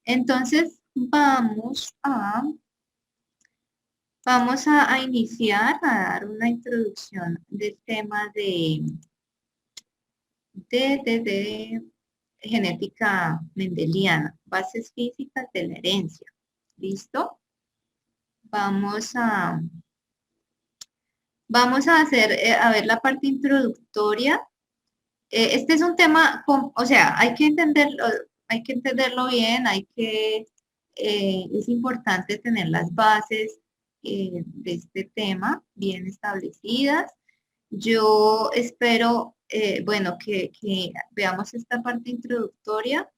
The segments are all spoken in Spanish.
Entonces, vamos a iniciar a dar una introducción del tema de genética mendeliana, bases físicas de la herencia. ¿Listo? Vamos a, vamos a hacer, a ver la parte introductoria. Este es un tema, o sea, hay que entenderlo bien, es importante tener las bases de este tema bien establecidas. Yo espero, bueno, que veamos esta parte introductoria,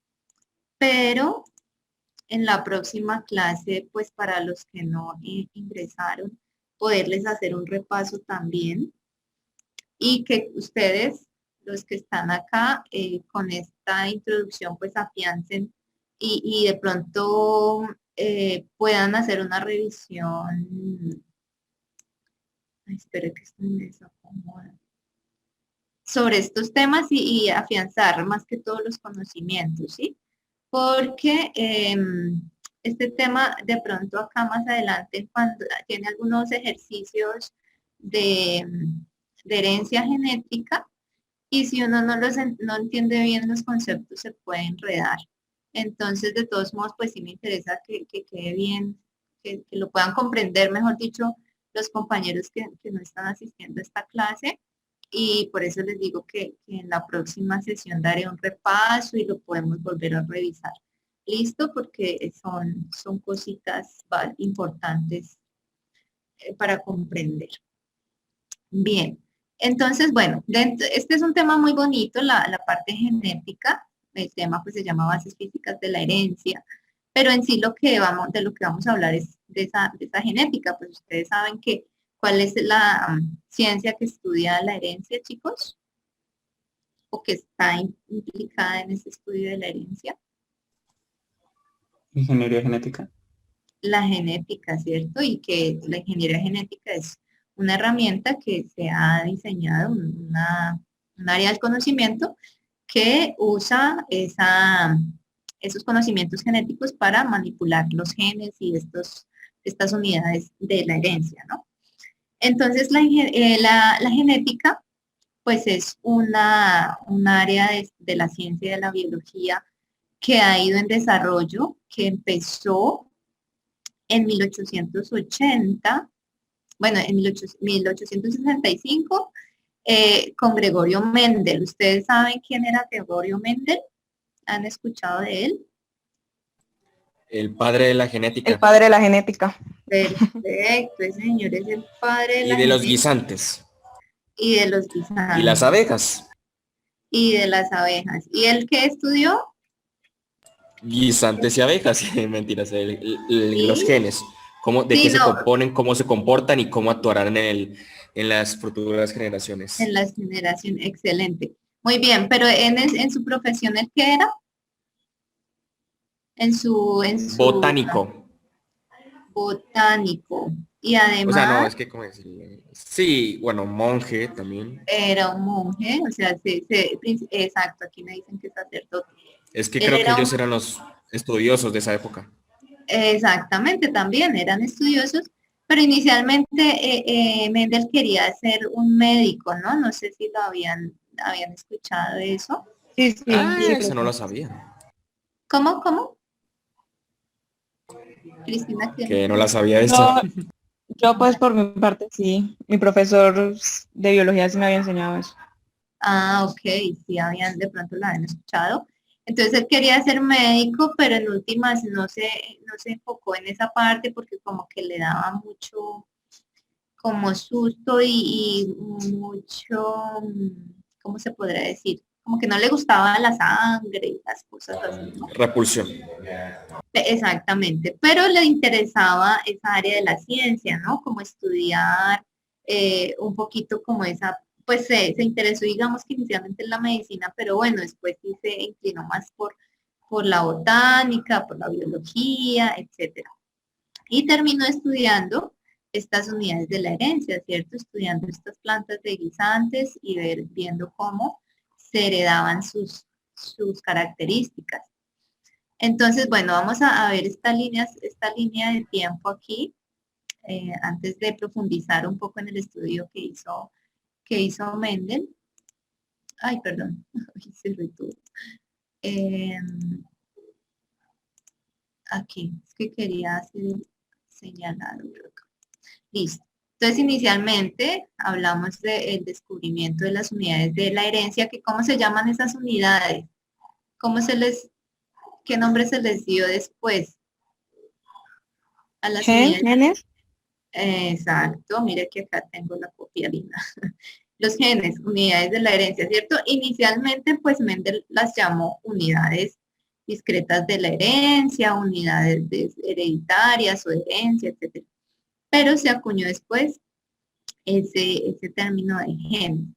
pero en la próxima clase, pues para los que no ingresaron, poderles hacer un repaso también y que ustedes, los que están acá, con esta introducción, pues afiancen y de pronto puedan hacer una revisión. Ay, espere que esto me desacomoda. Sobre estos temas y afianzar más que todos los conocimientos, ¿sí? Porque este tema de pronto acá más adelante, cuando tiene algunos ejercicios de herencia genética, y si uno no entiende bien los conceptos, se puede enredar. Entonces, de todos modos, pues sí me interesa que quede bien, que lo puedan comprender, mejor dicho, los compañeros que no están asistiendo a esta clase. Y por eso les digo que en la próxima sesión daré un repaso y lo podemos volver a revisar. ¿Listo? Porque son cositas importantes para comprender. Bien, entonces, bueno, este es un tema muy bonito, la parte genética. El tema pues se llama bases físicas de la herencia, pero en sí de lo que vamos a hablar es de esa genética. Pues ustedes saben cuál es la ciencia que estudia la herencia, chicos, o que está implicada en ese estudio de la herencia. Ingeniería genética. La genética, ¿cierto? Y que la ingeniería genética es una herramienta que se ha diseñado, un área del conocimiento que usa esos conocimientos genéticos para manipular los genes y estas unidades de la herencia, ¿no? Entonces, la genética, pues es un área de la ciencia y de la biología que ha ido en desarrollo, que empezó en 1880, bueno, en 1865, con Gregorio Mendel. ¿Ustedes saben quién era Gregorio Mendel? ¿Han escuchado de él? El padre de la genética. El padre de la genética. Perfecto, ese señor es el padre de Y la de los genética guisantes. y de los Y guisantes las abejas. y de las abejas. ¿Y él qué estudió? Guisantes y abejas. Mentiras. Los Sí, genes. De sí, qué se no, componen, cómo se comportan y cómo actuarán en las futuras generaciones. en la generación, excelente. Muy bien, pero en su profesión, ¿él qué era? En su Botánico. botánico. Y O sea, no, además es que, ¿cómo decirlo? Sí, bueno, monje también. era un monje, o sea, exacto, aquí me dicen que es sacerdote. Es que Él creo que era un, ellos eran los estudiosos de esa época. exactamente, también eran estudiosos, pero inicialmente Mendel quería ser un médico, ¿no? No sé si habían escuchado eso. Sí, sí, Ah, sí, eso no profe. lo sabía. ¿Cómo? Cristina, ¿qué? Que no la sabía eso. Yo, yo pues por mi parte sí. Mi profesor de biología sí me había enseñado eso. Ah, ok, sí, de pronto la habían escuchado. Entonces él quería ser médico, pero en últimas no se enfocó en esa parte porque como que le daba mucho como susto y mucho, ¿cómo se podría decir? Como que no le gustaba la sangre y las cosas así, ¿no? Repulsión. Exactamente, pero le interesaba esa área de la ciencia, ¿no? Como estudiar un poquito como pues se interesó, digamos que inicialmente en la medicina, pero bueno, después sí se inclinó más por la botánica, por la biología, etcétera. Y terminó estudiando estas unidades de la herencia, ¿cierto? Estudiando estas plantas de guisantes y viendo cómo se heredaban sus características. Entonces, bueno, vamos a ver esta línea de tiempo aquí, antes de profundizar un poco en el estudio que hizo Mendel. Ay, perdón, se retuvo. Aquí, es que quería hacer señalado. Listo. Entonces, inicialmente hablamos del descubrimiento de las unidades de la herencia, que ¿cómo se llaman esas unidades? ¿Qué nombre se les dio después a las unidades? Genes. Exacto, mire que acá tengo la copia linda. Los genes, unidades de la herencia, ¿cierto? Inicialmente, pues Mendel las llamó unidades discretas de la herencia, unidades hereditarias o de herencia, etc. Pero se acuñó después ese término de gen.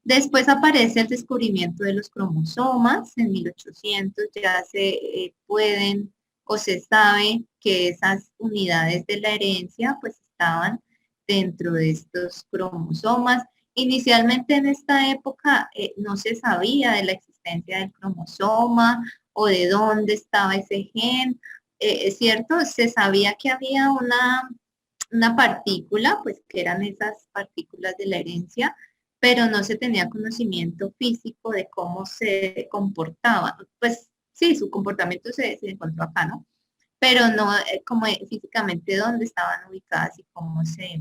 Después aparece el descubrimiento de los cromosomas. En 1800 ya se pueden o se sabe que esas unidades de la herencia pues estaban dentro de estos cromosomas. Inicialmente en esta época no se sabía de la existencia del cromosoma o de dónde estaba ese gen. Es cierto, se sabía que había una partícula, pues que eran esas partículas de la herencia, pero no se tenía conocimiento físico de cómo se comportaba. Pues sí, su comportamiento se encontró acá, ¿no? Pero no como físicamente dónde estaban ubicadas y cómo se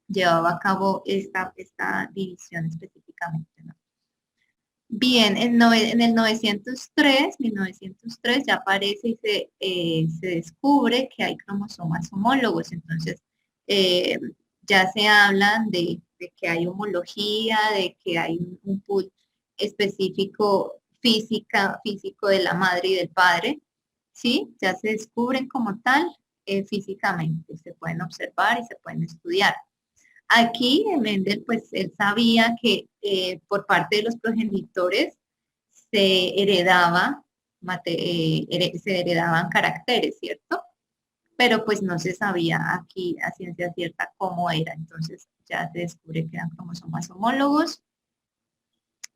llevaba a cabo esta división específicamente, ¿no? Bien, en el 1903 ya aparece y se descubre que hay cromosomas homólogos, entonces ya se hablan de que hay homología, de que hay un pool específico físico de la madre y del padre, ¿sí? Ya se descubren como tal físicamente, se pueden observar y se pueden estudiar. Aquí Mendel, pues él sabía que por parte de los progenitores se se heredaban caracteres, ¿cierto? Pero pues no se sabía aquí a ciencia cierta cómo era. Entonces ya se descubre que eran cromosomas homólogos.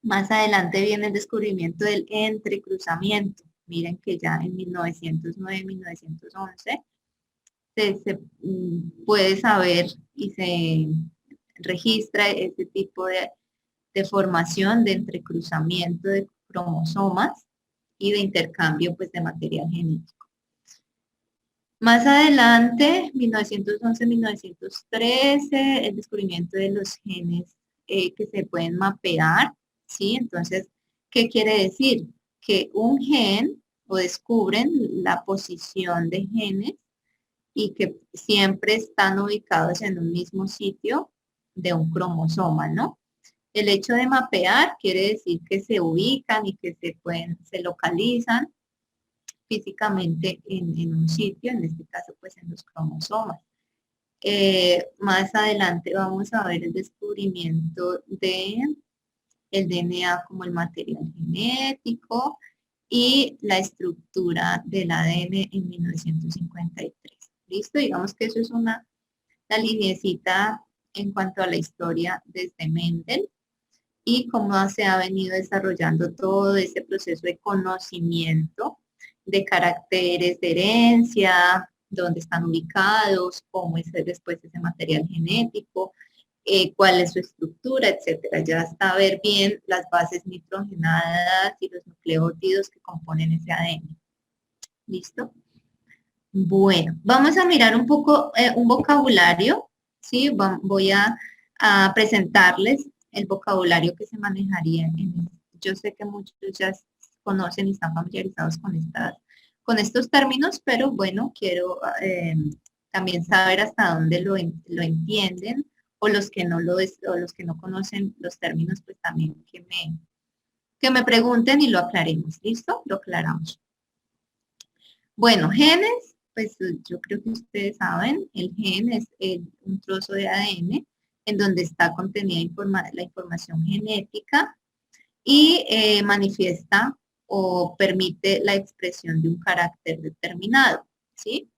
Más adelante viene el descubrimiento del entrecruzamiento. Miren que ya en 1909, 1911 se puede saber y se registra ese tipo de formación, de entrecruzamiento de cromosomas y de intercambio pues, de material genético. Más adelante, 1911-1913, el descubrimiento de los genes que se pueden mapear, ¿sí? Entonces, ¿qué quiere decir? Que un gen, o descubren la posición de genes y que siempre están ubicados en un mismo sitio de un cromosoma, ¿no? El hecho de mapear quiere decir que se ubican y que se localizan físicamente en un sitio, en este caso pues en los cromosomas. Más adelante vamos a ver el descubrimiento de el DNA como el material genético y la estructura del ADN en 1953. ¿Listo? Digamos que eso es la lineecita en cuanto a la historia desde Mendel y cómo se ha venido desarrollando todo ese proceso de conocimiento de caracteres de herencia, dónde están ubicados, cómo es después ese material genético, cuál es su estructura, etcétera. Ya hasta ver bien las bases nitrogenadas y los nucleótidos que componen ese ADN. ¿Listo? Bueno, vamos a mirar un poco un vocabulario, ¿sí? Voy a presentarles el vocabulario que se manejaría yo sé que muchos ya conocen y están familiarizados con estos términos, pero bueno, quiero también saber hasta dónde lo entienden o los que no conocen los términos, pues también que me pregunten y lo aclaremos. ¿Listo? Lo aclaramos. Bueno, genes, pues yo creo que ustedes saben, el gen es un trozo de ADN en donde está contenida la información genética y manifiesta o permite la expresión de un carácter determinado, ¿sí?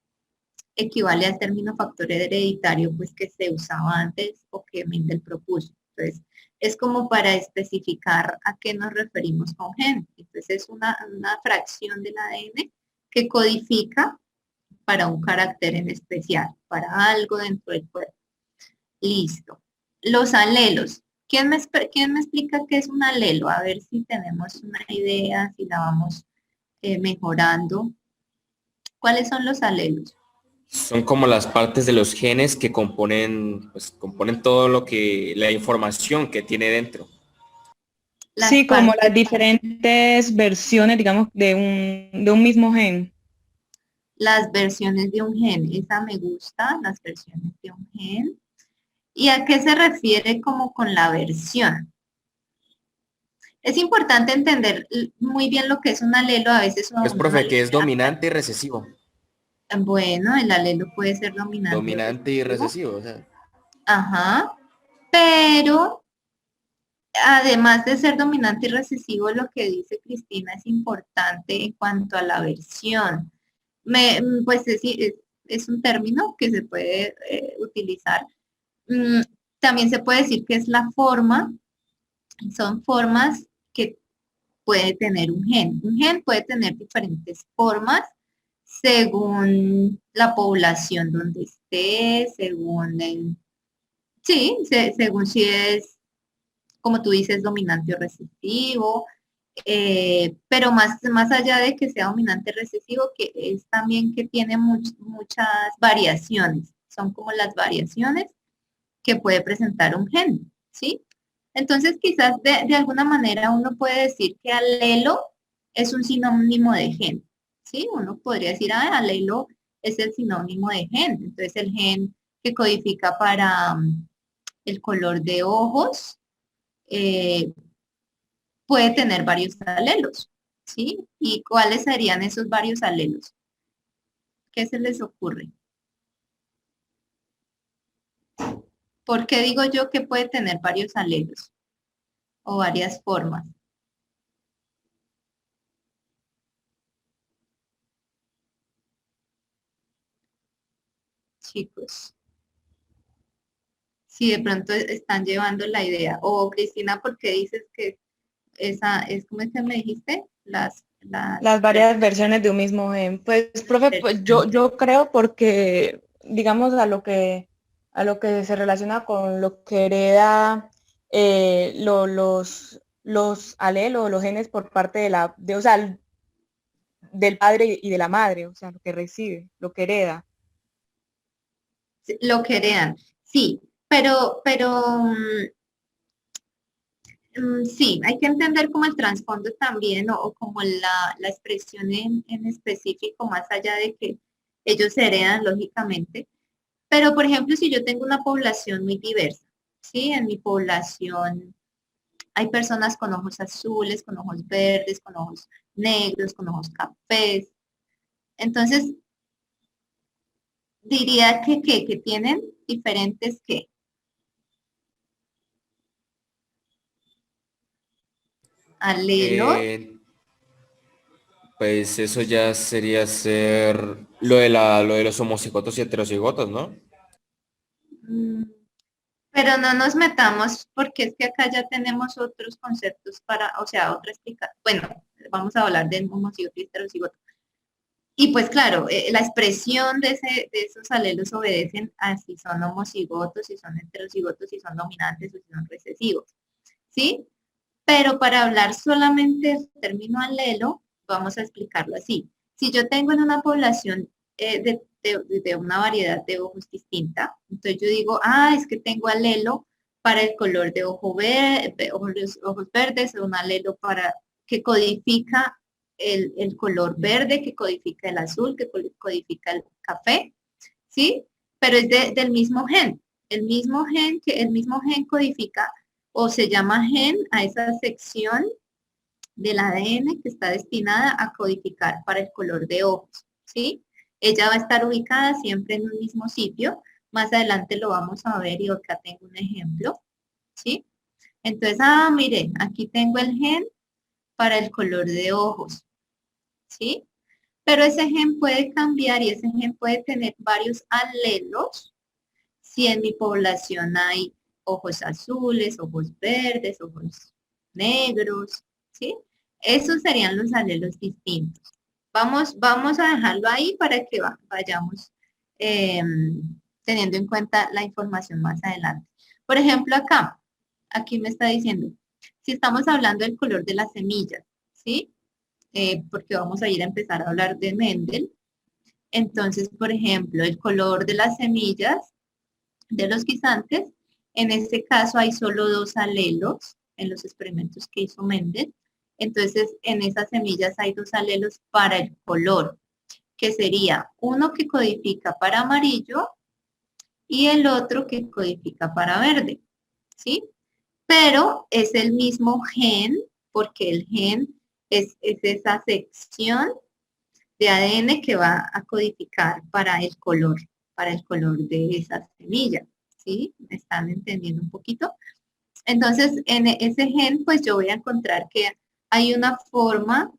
Equivale al término factor hereditario, pues que se usaba antes o que Mendel propuso. Entonces, es como para especificar a qué nos referimos con gen. Entonces es una fracción del ADN que codifica para un carácter en especial, para algo dentro del cuerpo. Listo. Los alelos. ¿Quién me explica qué es un alelo? A ver si tenemos una idea, si la vamos mejorando. ¿Cuáles son los alelos? Son como las partes de los genes que componen, pues, componen todo lo que, la información que tiene dentro. Las Sí, como las partes, diferentes versiones, digamos, de un mismo gen. las versiones de un gen. Esa me gusta, las versiones de un gen. ¿Y a qué se refiere como con la versión? Es importante entender muy bien lo que es un alelo. A veces Pues, uno no profe, le que es queda dominante y recesivo. claro. Bueno, el alelo puede ser dominante o Dominante y recesivo. recesivo, o sea. Ajá. Pero además de ser dominante y recesivo, lo que dice Cristina es importante en cuanto a la versión. Pues es un término que se puede utilizar. Mm, También se puede decir que es la forma, son formas que puede tener un gen. Un gen puede tener diferentes formas según la población donde esté, según sí, según si es, como tú dices, dominante o recesivo, pero más allá de que sea dominante recesivo, que es también que tiene muchas variaciones, son como las variaciones que puede presentar un gen, ¿sí? Entonces quizás de alguna manera uno puede decir que alelo es un sinónimo de gen, ¿sí? Uno podría decir, ah, alelo es el sinónimo de gen, entonces el gen que codifica para el color de ojos, eh, puede tener varios alelos, ¿sí? ¿Y cuáles serían esos varios alelos? ¿Qué se les ocurre? ¿Por qué digo yo que puede tener varios alelos o varias formas? Chicos, si de pronto están llevando la idea. O Cristina, ¿por qué dices que esa es, ¿cómo es que me dijiste? Las varias versiones de un mismo gen. Pues, profe, pues Versiones. yo creo porque, digamos, a lo que se relaciona con lo que hereda los alelos, los genes por parte o sea, del padre y de la madre, o sea, lo que recibe, lo que hereda. Lo que heredan, sí, pero sí, hay que entender como el trasfondo también o como la expresión en específico, más allá de que ellos heredan lógicamente. Pero, por ejemplo, si yo tengo una población muy diversa, ¿sí? En mi población hay personas con ojos azules, con ojos verdes, con ojos negros, con ojos cafés. Entonces, diría que tienen diferentes que alelos. Eh, pues eso ya sería ser lo de los homocigotos y heterocigotos, ¿no? mm, Pero no nos metamos porque es que acá ya tenemos otros conceptos para, o sea, otra explicación. Bueno, vamos a hablar de homocigoto y heterocigoto. Y pues claro, la expresión de esos alelos obedecen a si son homocigotos, si son heterocigotos, si son dominantes o si son recesivos, ¿sí? Pero para hablar solamente del término alelo, vamos a explicarlo así. Si yo tengo en una población de una variedad de ojos distinta, entonces yo digo, ah, es que tengo alelo para el color de ojos verdes, o un alelo para que codifica el color verde, que codifica el azul, que codifica el café, ¿sí? Pero es del mismo gen. El mismo gen codifica o se llama gen a esa sección del ADN que está destinada a codificar para el color de ojos, ¿sí? Ella va a estar ubicada siempre en un mismo sitio. Más adelante lo vamos a ver y acá tengo un ejemplo, ¿sí? Entonces, mire, aquí tengo el gen para el color de ojos, ¿sí? Pero ese gen puede cambiar y ese gen puede tener varios alelos si en mi población hay ojos azules, ojos verdes, ojos negros, ¿sí? Esos serían los alelos distintos. Vamos a dejarlo ahí para que vayamos teniendo en cuenta la información más adelante. Por ejemplo, aquí me está diciendo, si estamos hablando del color de las semillas, ¿sí? Porque vamos a ir a empezar a hablar de Mendel. Entonces, por ejemplo, el color de las semillas de los guisantes, en este caso hay solo 2 alelos en los experimentos que hizo Mendel. Entonces, en esas semillas hay 2 alelos para el color, que sería uno que codifica para amarillo y el otro que codifica para verde, ¿sí? Pero es el mismo gen, porque el gen es esa sección de ADN que va a codificar para el color de esa semilla, ¿sí? ¿Me están entendiendo un poquito? Entonces, en ese gen, pues yo voy a encontrar que hay una forma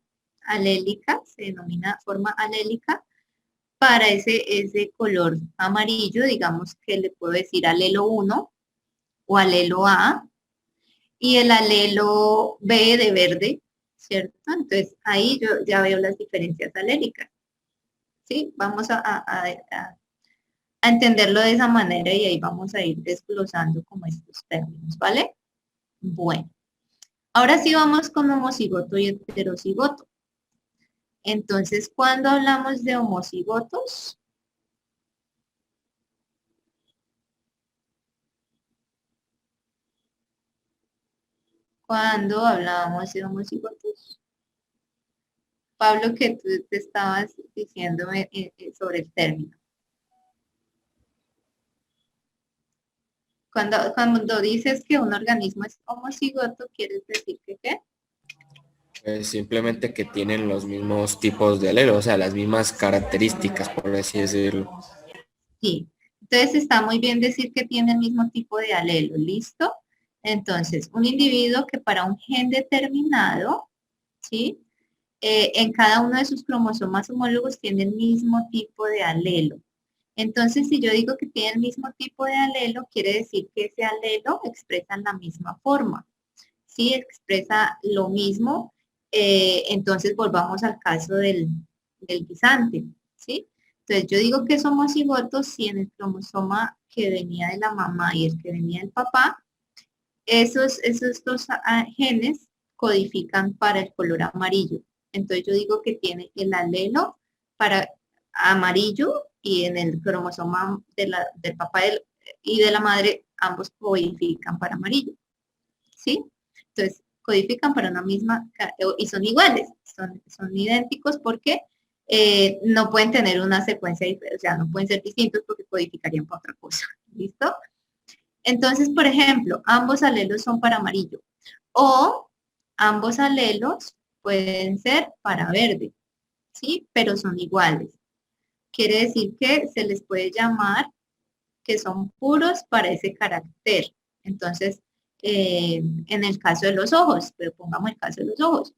alélica, se denomina forma alélica, para ese color amarillo, digamos que le puedo decir alelo 1 o alelo A, y el alelo B de verde, ¿cierto? Entonces, ahí yo ya veo las diferencias alélicas, ¿sí? Vamos a entenderlo de esa manera y ahí vamos a ir desglosando como estos términos, ¿vale? Bueno, ahora sí vamos con homocigoto y heterocigoto. Entonces, cuando hablamos de homocigotos, cuando hablábamos de homocigotos, Pablo, que tú te estabas diciéndome sobre el término. Cuando dices que un organismo es homocigoto, ¿quieres decir que qué? Simplemente que tienen los mismos tipos de alelos, o sea, las mismas características, por así decirlo. Sí. Entonces está muy bien decir que tiene el mismo tipo de alelo, ¿listo? Entonces, un individuo que para un gen determinado, ¿sí? En cada uno de sus cromosomas homólogos tiene el mismo tipo de alelo. Entonces, si yo digo que tiene el mismo tipo de alelo, quiere decir que ese alelo expresa la misma forma, ¿sí? Expresa lo mismo. Entonces, volvamos al caso del guisante, ¿sí? Entonces, yo digo que somos cigotos si en el cromosoma que venía de la mamá y el que venía del papá, esos 2 genes codifican para el color amarillo. Entonces yo digo que tiene el alelo para amarillo y en el cromosoma del papá y de la madre ambos codifican para amarillo. ¿Sí? Entonces codifican para una misma y son iguales, son idénticos porque no pueden tener una secuencia diferente, o sea, no pueden ser distintos porque codificarían para otra cosa. ¿Listo? Entonces, por ejemplo, ambos alelos son para amarillo o ambos alelos pueden ser para verde, ¿sí? Pero son iguales. Quiere decir que se les puede llamar que son puros para ese carácter. Entonces, en el caso de los ojos, pero pongamos el caso de los ojos.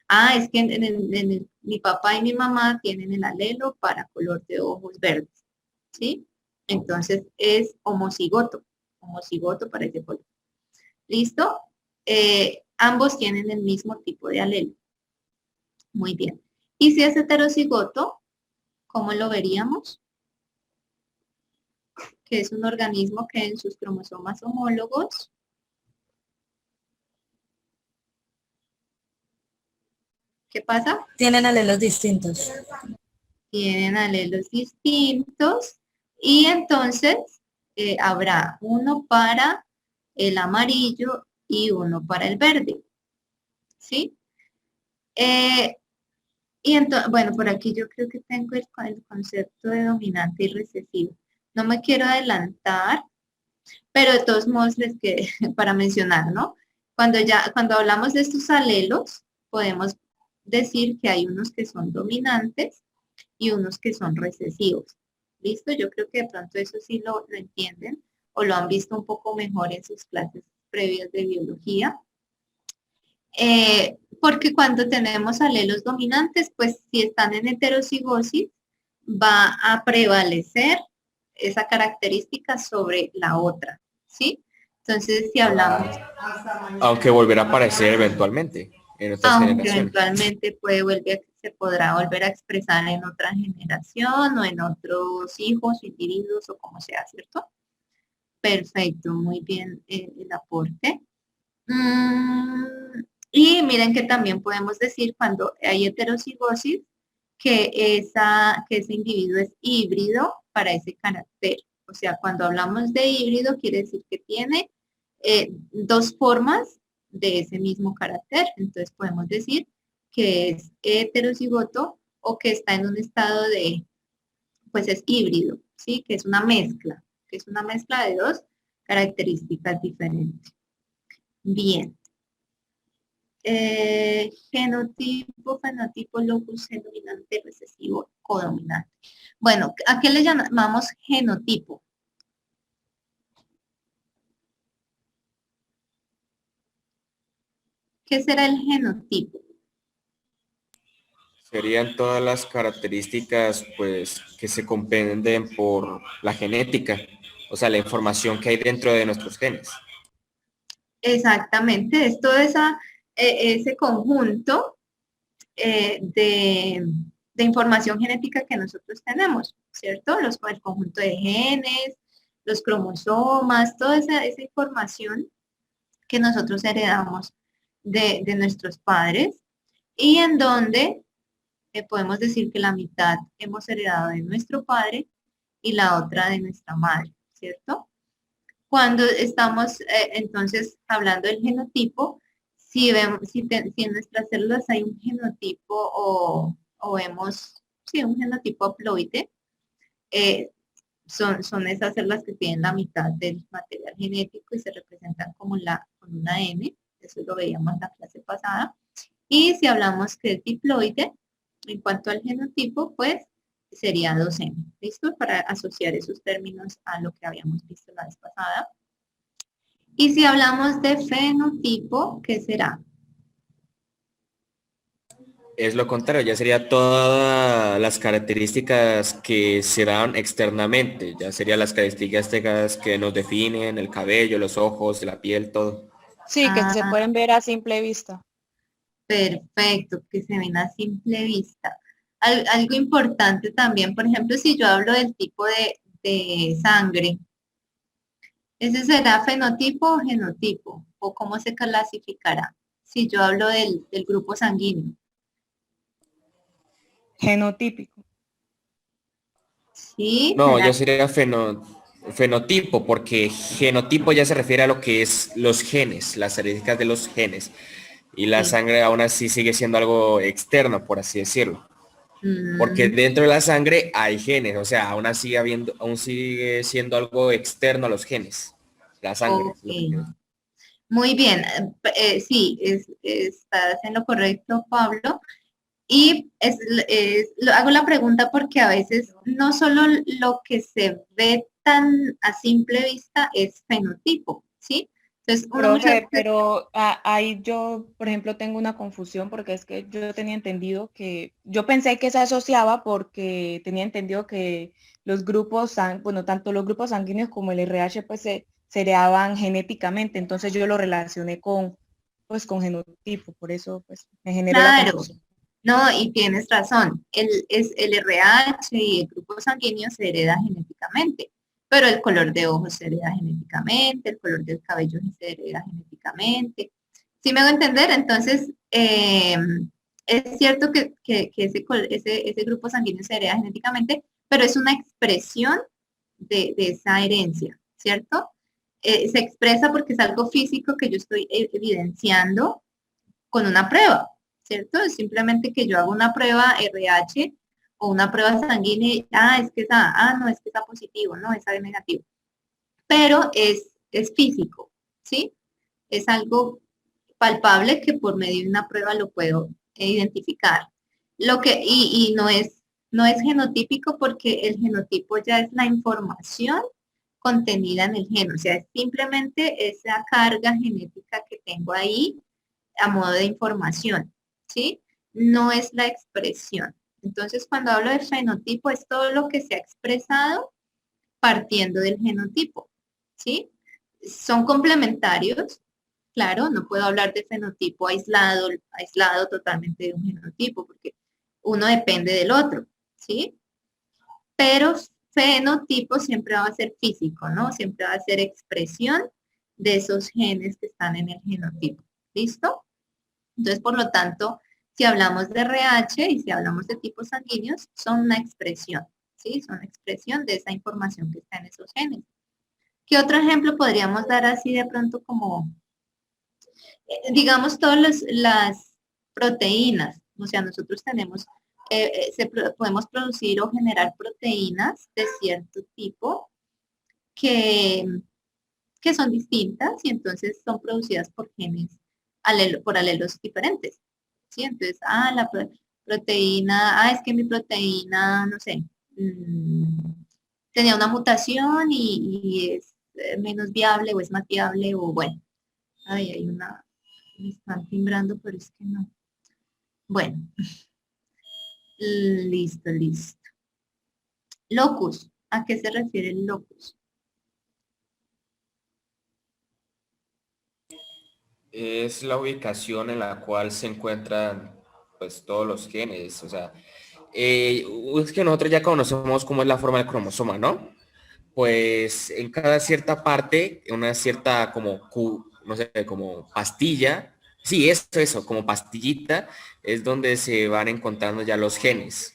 Ah, es que mi papá y mi mamá tienen el alelo para color de ojos verdes, ¿sí? Entonces es homocigoto para ese color. ¿Listo? Ambos tienen el mismo tipo de alelo. Muy bien. Y si es heterocigoto, ¿cómo lo veríamos? Que es un organismo que en sus cromosomas homólogos ¿qué pasa? Tienen alelos distintos. Tienen alelos distintos y entonces habrá uno para el amarillo y uno para el verde. ¿Sí? Y entonces, bueno, por aquí yo creo que tengo el concepto de dominante y recesivo. No me quiero adelantar, pero de todos modos les quedé para mencionar, ¿no? Cuando hablamos de estos alelos, podemos decir que hay unos que son dominantes y unos que son recesivos. ¿Listo? Yo creo que de pronto eso sí lo entienden o lo han visto un poco mejor en sus clases previas de biología. Porque cuando tenemos alelos dominantes, pues si están en heterocigosis, va a prevalecer esa característica sobre la otra, ¿sí? Entonces, si hablamos, Aunque volverá a aparecer eventualmente en otras aunque generaciones. eventualmente se podrá volver a expresar en otra generación o en otros hijos, individuos o como sea, ¿cierto? Perfecto, muy bien el aporte. Mm, y miren que también podemos decir cuando hay heterocigosis que ese individuo es híbrido para ese carácter. O sea, cuando hablamos de híbrido quiere decir que tiene dos formas de ese mismo carácter. Entonces podemos decir que es heterocigoto o que está en un estado de, pues es híbrido, ¿sí? Que es una mezcla de dos características diferentes. Bien. Genotipo, fenotipo, locus, dominante, recesivo, codominante. Bueno, ¿a qué le llamamos genotipo? ¿Qué será el genotipo? Serían todas las características pues que se comprenden por la genética, o sea, la información que hay dentro de nuestros genes. Exactamente, es todo ese conjunto de información genética que nosotros tenemos, ¿cierto? El conjunto de genes, los cromosomas, toda esa información que nosotros heredamos de nuestros padres y en donde podemos decir que la mitad hemos heredado de nuestro padre y la otra de nuestra madre, ¿cierto? Cuando estamos entonces hablando del genotipo, si en nuestras células hay un genotipo o vemos, sí, un genotipo haploide, eh, son esas células que tienen la mitad del material genético y se representan con una N, eso lo veíamos en la clase pasada. Y si hablamos que es diploide, en cuanto al genotipo, pues sería 2N. ¿Listo? Para asociar esos términos a lo que habíamos visto la vez pasada. Y si hablamos de fenotipo, ¿qué será? Es lo contrario, ya sería todas las características que se dan externamente, ya serían las características que nos definen, el cabello, los ojos, la piel, todo. Sí, que se Ah, pueden ver a simple vista. perfecto, que se ven a simple vista. Algo importante también, por ejemplo, si yo hablo del tipo de sangre, ¿ese será fenotipo o genotipo? ¿O cómo se clasificará? Si yo hablo del grupo sanguíneo. Genotípico. Sí, No, será. ya sería fenotipo, porque genotipo ya se refiere a lo que es los genes, las características de los genes. Y la Sí. sangre aún así sigue siendo algo externo, por así decirlo. Porque Mm, dentro de la sangre hay genes, o sea, aún sigue siendo algo externo a los genes. La sangre, ok. es lo que quiero decir. Muy bien. Sí, estás en lo correcto, Pablo. Y hago la pregunta porque a veces no solo lo que se ve tan a simple vista es fenotipo, ¿sí? Entonces, uno muchas Profe, veces, pero ahí yo, por ejemplo, tengo una confusión porque es que yo tenía entendido que, yo pensé que se asociaba porque tenía entendido que los grupos, bueno, tanto los grupos sanguíneos como el RH, pues se heredaban genéticamente, entonces yo lo relacioné pues, con genotipo, por eso, pues, me generó la claro, confusión. no, y tienes razón, el RH y el grupo sanguíneo se hereda genéticamente, pero el color de ojos se hereda genéticamente, el color del cabello se hereda genéticamente. ¿Sí me hago entender? Entonces, es cierto que ese grupo sanguíneo se hereda genéticamente, pero es una expresión de esa herencia, ¿cierto? Se expresa porque es algo físico que yo estoy evidenciando con una prueba, ¿cierto? Es simplemente que yo hago una prueba RH o una prueba sanguínea y, es que no, es que está positivo, no, es negativo. Pero es físico, ¿sí? Es algo palpable que por medio de una prueba lo puedo identificar. Y no es genotípico porque el genotipo ya es la información contenida en el gen, o sea, es simplemente esa carga genética que tengo ahí a modo de información, ¿sí? No es la expresión. Entonces, cuando hablo de fenotipo, es todo lo que se ha expresado partiendo del genotipo, ¿sí? son complementarios, claro, no puedo hablar de fenotipo aislado, aislado totalmente de un genotipo, porque uno depende del otro, ¿sí? Pero fenotipo siempre va a ser físico, ¿no? Siempre va a ser expresión de esos genes que están en el genotipo, ¿listo? Entonces, por lo tanto, si hablamos de RH y si hablamos de tipos sanguíneos, son una expresión, ¿sí? Son una expresión de esa información que está en esos genes. ¿Qué otro ejemplo podríamos dar así de pronto como, digamos, todas las proteínas? O sea, nosotros tenemos, podemos producir o generar proteínas de cierto tipo que, que son distintas y entonces son producidas por genes, por alelos diferentes. ¿Sí? Entonces, proteína, es que mi proteína, no sé, tenía una mutación y es menos viable o es más viable o bueno. Ay, me están timbrando, pero es que no. Bueno, listo, listo. Locus, ¿a qué se refiere el locus? Es la ubicación en la cual se encuentran pues todos los genes, o sea, es que nosotros ya conocemos cómo es la forma del cromosoma, ¿no? Pues en cada cierta parte, una cierta como, no sé, como pastilla, sí, eso, como pastillita, es donde se van encontrando ya los genes.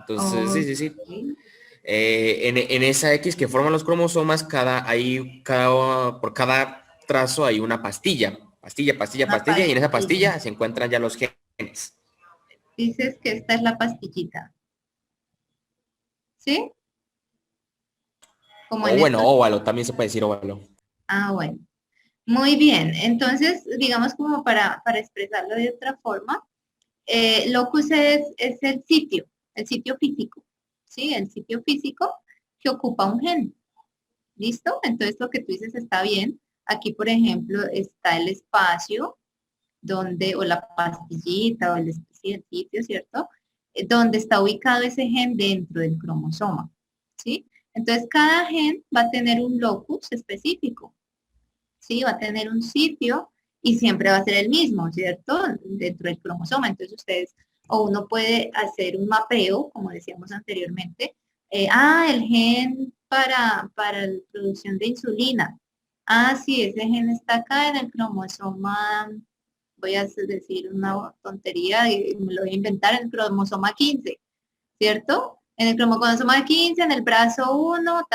Entonces, sí, Ok. sí, sí. En esa X que forman los cromosomas, por cada trazo hay una pastilla, Una pastilla, y en esa pastilla. pastilla se encuentran ya los genes. Dices que esta es la pastillita, ¿sí? Como O en bueno, estos. óvalo, también se puede decir óvalo. Ah, bueno. Muy bien. Entonces, digamos como para expresarlo de otra forma, locus es el sitio físico, ¿sí? El sitio físico que ocupa un gen. ¿Listo? Entonces, lo que tú dices está bien. Aquí, por ejemplo, está el espacio donde, o la pastillita, o sí, el sitio, ¿cierto? Donde está ubicado ese gen dentro del cromosoma, ¿sí? Entonces, cada gen va a tener un locus específico, ¿sí? Va a tener un sitio y siempre va a ser el mismo, ¿cierto? Dentro del cromosoma. Entonces, ustedes, o uno puede hacer un mapeo, como decíamos anteriormente, el gen para la producción de insulina. Sí, ese gen está acá en el cromosoma, voy a decir una tontería y me lo voy a inventar, en el cromosoma 15, ¿cierto? En el cromosoma 15, en el brazo 1,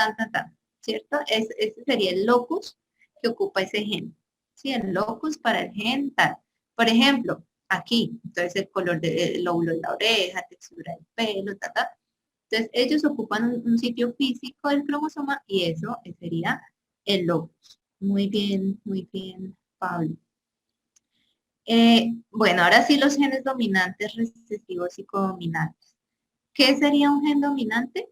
¿cierto? Ese sería el locus que ocupa ese gen, ¿sí? El locus para el gen tal. Por ejemplo, aquí, entonces el color del lóbulo de la oreja, textura del pelo, Entonces ellos ocupan un sitio físico del cromosoma y eso sería el locus. Muy bien, Pablo. Bueno, ahora sí los genes dominantes, recesivos y codominantes. ¿Qué sería un gen dominante?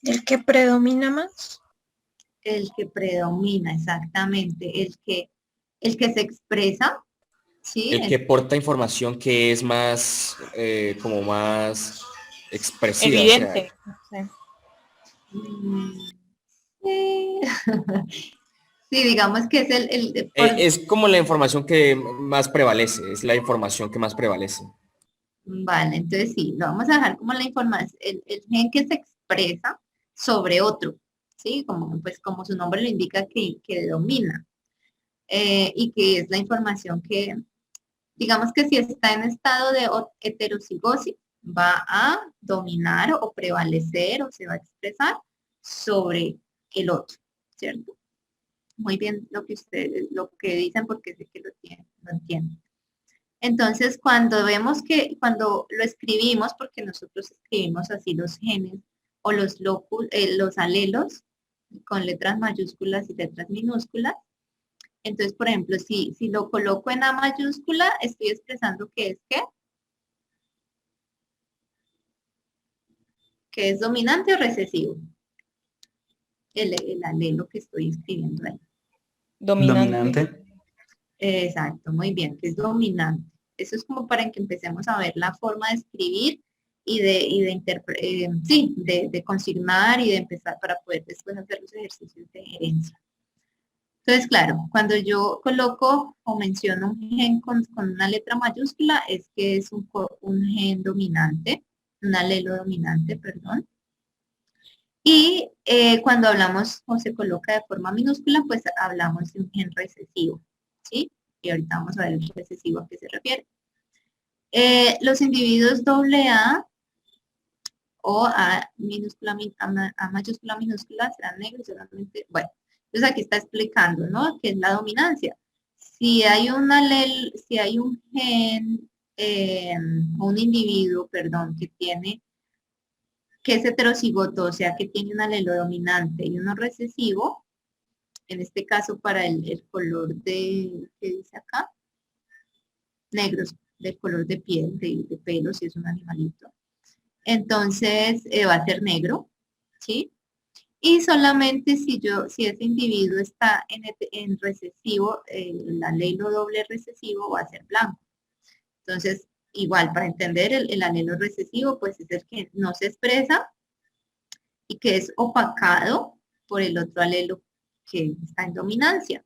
¿El que predomina más? El que predomina, exactamente, el que se expresa, ¿sí? El que porta información que es más, como más expresiva, o sea, Evidente. Sí. Mm, sí. Sí, digamos que es es como la información que más prevalece, es la información que más prevalece. vale, entonces sí, lo vamos a dejar como la información, el gen que se expresa sobre otro, ¿sí? Como su nombre lo indica que domina, y que es la información que, digamos que si está en estado de heterocigosis, va a dominar o prevalecer o se va a expresar sobre el otro, ¿cierto? Muy bien lo que ustedes, lo que dicen porque sé que lo entienden. Entonces, cuando lo escribimos, porque nosotros escribimos así los genes o los alelos con letras mayúsculas y letras minúsculas, entonces, por ejemplo, si lo coloco en A mayúscula, estoy expresando que es dominante o recesivo, el alelo que estoy escribiendo ahí. Dominante. Dominante. Exacto, muy bien, que es dominante. Eso es como para que empecemos a ver la forma de escribir de consignar y de empezar para poder después hacer los ejercicios de herencia. Entonces, claro, cuando yo coloco o menciono un gen con una letra mayúscula, es que es un gen dominante, un alelo dominante, perdón. Y cuando hablamos o se coloca de forma minúscula, pues hablamos de un gen recesivo, ¿sí? Y ahorita vamos a ver el recesivo a qué se refiere. Los individuos AA o A minúscula, A mayúscula, minúscula serán negros, solamente, bueno, entonces aquí está explicando, ¿no? ¿Qué es la dominancia? Si hay un si hay un gen, un individuo, perdón, que es heterocigoto, o sea, que tiene un alelo dominante y uno recesivo, en este caso para el color de, ¿qué dice acá? Negros, del color de piel, de pelo, si es un animalito. Entonces va a ser negro, ¿sí? Y solamente si ese individuo está en recesivo, el alelo doble recesivo va a ser blanco. Entonces, igual, para entender el alelo recesivo, pues es el que no se expresa y que es opacado por el otro alelo que está en dominancia.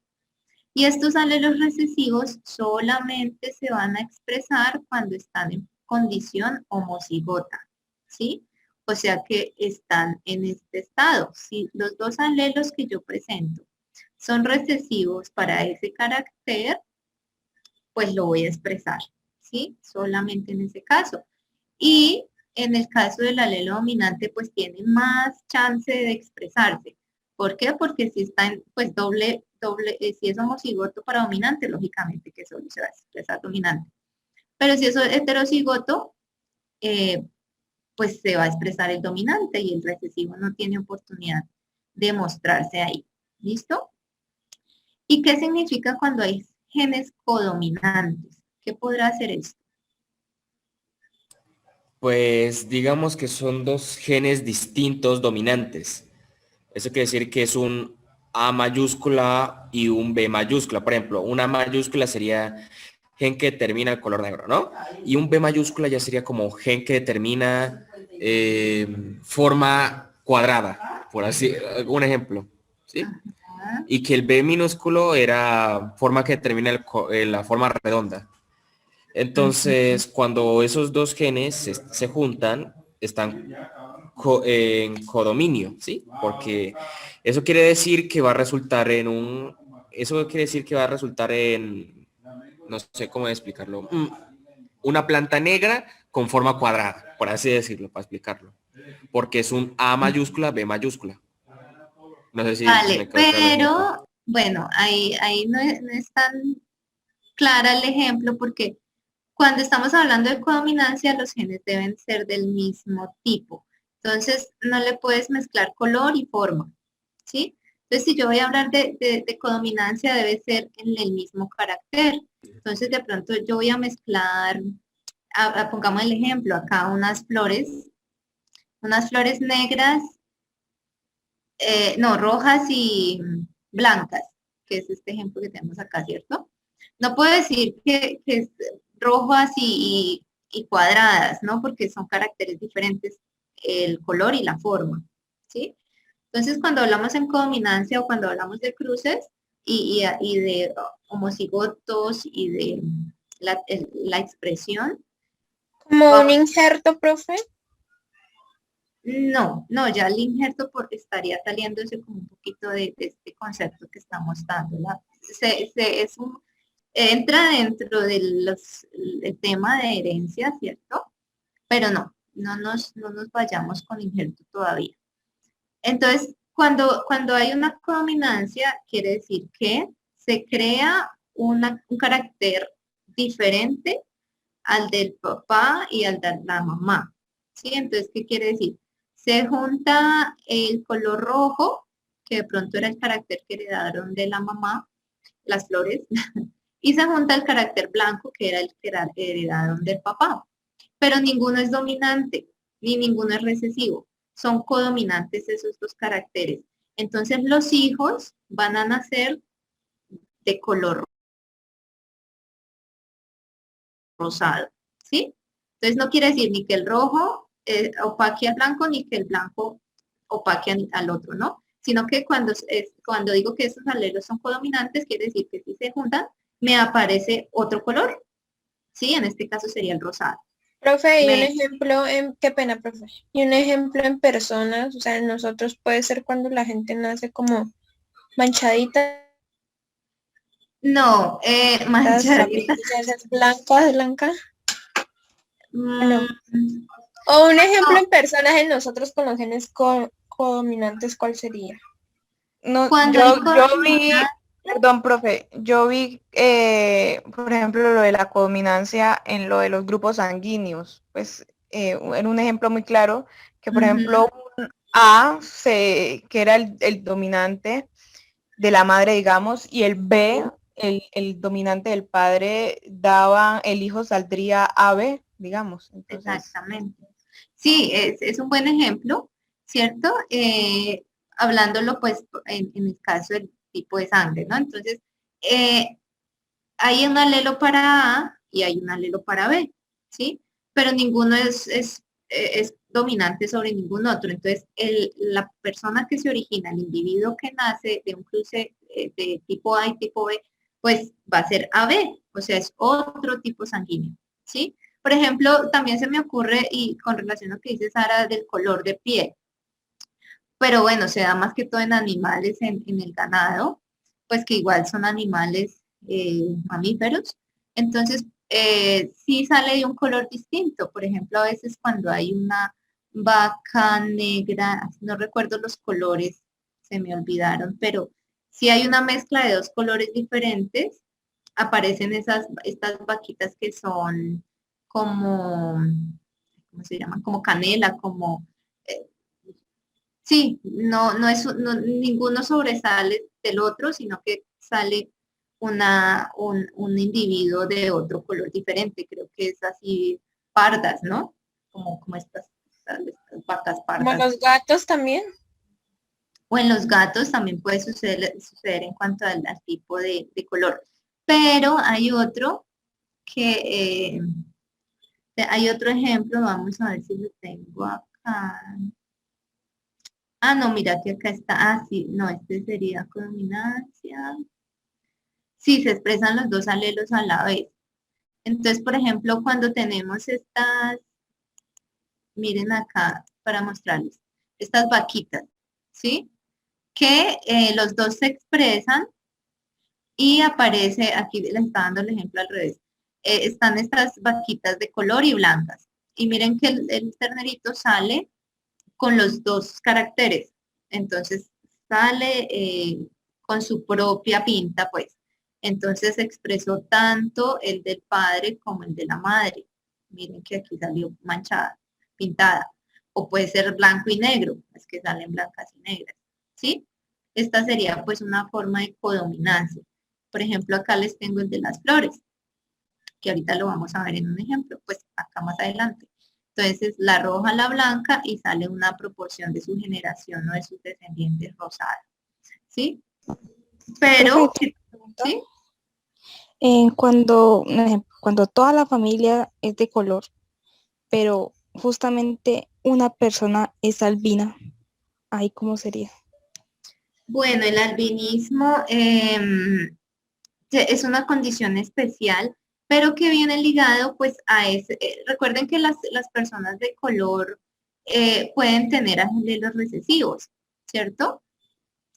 Y estos alelos recesivos solamente se van a expresar cuando están en condición homocigota, ¿sí? O sea que están en este estado. Si los dos alelos que yo presento son recesivos para ese carácter, pues lo voy a expresar, ¿sí? Solamente en ese caso. Y en el caso del alelo dominante, pues tiene más chance de expresarse. ¿Por qué? Porque si está en, pues si es homocigoto para dominante, lógicamente que solo se va a expresar dominante. Pero si es heterocigoto, pues se va a expresar el dominante y el recesivo no tiene oportunidad de mostrarse ahí. ¿Listo? ¿Y qué significa cuando hay genes codominantes? ¿Qué podrá hacer esto? Pues digamos que son dos genes distintos dominantes. Eso quiere decir que es un A mayúscula y un B mayúscula. Por ejemplo, una mayúscula sería gen que determina el color negro, ¿no? Y un B mayúscula ya sería como gen que determina forma cuadrada, por así, un ejemplo, ¿sí? Y que el B minúsculo era forma que determina la forma redonda. Entonces, cuando esos dos genes se juntan, están en codominio, ¿sí? Porque eso quiere decir que va a resultar en, no sé cómo explicarlo, una planta negra con forma cuadrada, por así decirlo, para explicarlo. Porque es un A mayúscula, B mayúscula. No sé si me Vale, quedó claro el ejemplo. pero bueno, ahí no es tan clara el ejemplo porque cuando estamos hablando de codominancia, los genes deben ser del mismo tipo. Entonces, no le puedes mezclar color y forma, ¿sí? Entonces, si yo voy a hablar de codominancia, debe ser en el mismo carácter. Entonces, de pronto yo voy a mezclar, pongamos el ejemplo, acá unas flores negras, no, rojas y blancas, que es este ejemplo que tenemos acá, ¿cierto? No puedo decir que es rojas y cuadradas, ¿no? Porque son caracteres diferentes, el color y la forma, ¿sí? Entonces, cuando hablamos en codominancia o cuando hablamos de cruces y de homocigotos y de la expresión, Como un vamos, injerto, profe. no, ya el injerto estaría saliéndose como un poquito de este concepto que estamos dando. Entra dentro del tema de herencia, ¿cierto? Pero no nos vayamos con injerto todavía. Entonces, cuando hay una codominancia, quiere decir que se crea un carácter diferente al del papá y al de la mamá. ¿Sí? Entonces, ¿qué quiere decir? Se junta el color rojo, que de pronto era el carácter que heredaron de la mamá, las flores, y se junta el carácter blanco, que era el que heredaron del papá. Pero ninguno es dominante, ni ninguno es recesivo. Son codominantes esos dos caracteres. Entonces, los hijos van a nacer de color rosado, ¿sí? Entonces no quiere decir ni que el rojo opaque al blanco ni que el blanco opaque al otro, ¿no? Sino que cuando digo que estos alelos son codominantes, quiere decir que si se juntan, me aparece otro color, ¿sí? En este caso sería el rosado. Profe, y un Me- ejemplo qué pena, profe. Y un ejemplo en personas, o sea, en nosotros puede ser cuando la gente nace como manchadita, no, manchadita. ya es blanca, blanca. mm, No. O un ejemplo no, en personas en nosotros con los genes codominantes, ¿cuál sería? No, cuando hay yo vi, codominancia, perdón, profe, yo vi, por ejemplo, lo de la codominancia en lo de los grupos sanguíneos. Pues en un ejemplo muy claro, que por ejemplo, un que era el dominante de la madre, digamos, y el B, el dominante del padre, daba, el hijo saldría AB, digamos. Entonces, exactamente. Sí, es un buen ejemplo, ¿cierto? Hablándolo pues en el caso del tipo de sangre, ¿no? Entonces, eh, hay un alelo para A y hay un alelo para B, ¿sí? Pero ninguno es dominante sobre ningún otro. Entonces, la persona que se origina, el individuo que nace de un cruce de tipo A y tipo B, pues va a ser AB, o sea, es otro tipo sanguíneo, ¿sí? Por ejemplo, también se me ocurre, y con relación a lo que dice Sara, del color de piel, pero bueno, se da más que todo en animales, en el ganado, pues que igual son animales mamíferos. Entonces, sí sale de un color distinto. Por ejemplo, a veces cuando hay una vaca negra, no recuerdo los colores, se me olvidaron, pero si hay una mezcla de dos colores diferentes, aparecen estas vaquitas que son como, ¿cómo se llaman? Como canela, como eh, sí, ninguno sobresale del otro, sino que sale un individuo de otro color diferente. Creo que es así pardas, ¿no? Como estas vacas Como pardas. los gatos también. O en los gatos también puede suceder en cuanto al tipo de color. Pero hay otro que, hay otro ejemplo, vamos a ver si lo tengo acá. Ah, no, mira que acá está. Ah, sí, no, este sería codominancia. Sí, se expresan los dos alelos a la vez. Entonces, por ejemplo, cuando tenemos estas, miren acá para mostrarles, estas vaquitas, ¿sí? Que los dos se expresan y aparece, aquí les está dando el ejemplo al revés, están estas vaquitas de color y blancas. Y miren que el ternerito sale con los dos caracteres. Entonces sale con su propia pinta, pues. Entonces expresó tanto el del padre como el de la madre. Miren que aquí salió manchada, pintada. O puede ser blanco y negro, es que salen blancas y negras. ¿Sí? Esta sería pues una forma de codominancia. Por ejemplo, acá les tengo el de las flores, que ahorita lo vamos a ver en un ejemplo, pues acá más adelante. Entonces, la roja, la blanca y sale una proporción de su generación o de sus descendientes rosada. ¿Sí? Profe, Pero, tengo una pregunta. ¿sí? Cuando toda la familia es de color, pero justamente una persona es albina, ¿ahí cómo sería? Bueno, el albinismo es una condición especial, pero que viene ligado pues a ese, recuerden que las personas de color pueden tener alelos recesivos, ¿cierto?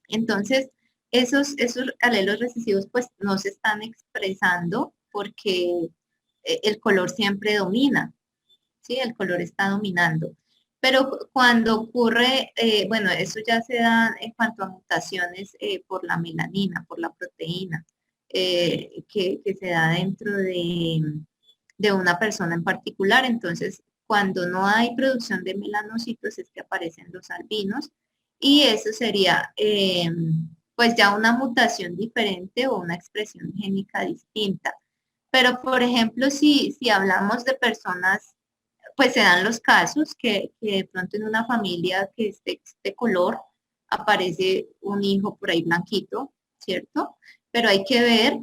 Entonces, esos alelos recesivos pues no se están expresando porque el color siempre domina, ¿sí? El color está dominando. Pero cuando ocurre, bueno, eso ya se da en cuanto a mutaciones por la melanina, por la proteína, que se da dentro de una persona en particular. Entonces, cuando no hay producción de melanocitos es que aparecen los albinos y eso sería pues ya una mutación diferente o una expresión génica distinta. Pero, por ejemplo, si hablamos de personas, pues se dan los casos que de pronto en una familia que es de este color aparece un hijo por ahí blanquito, ¿cierto? Pero hay que ver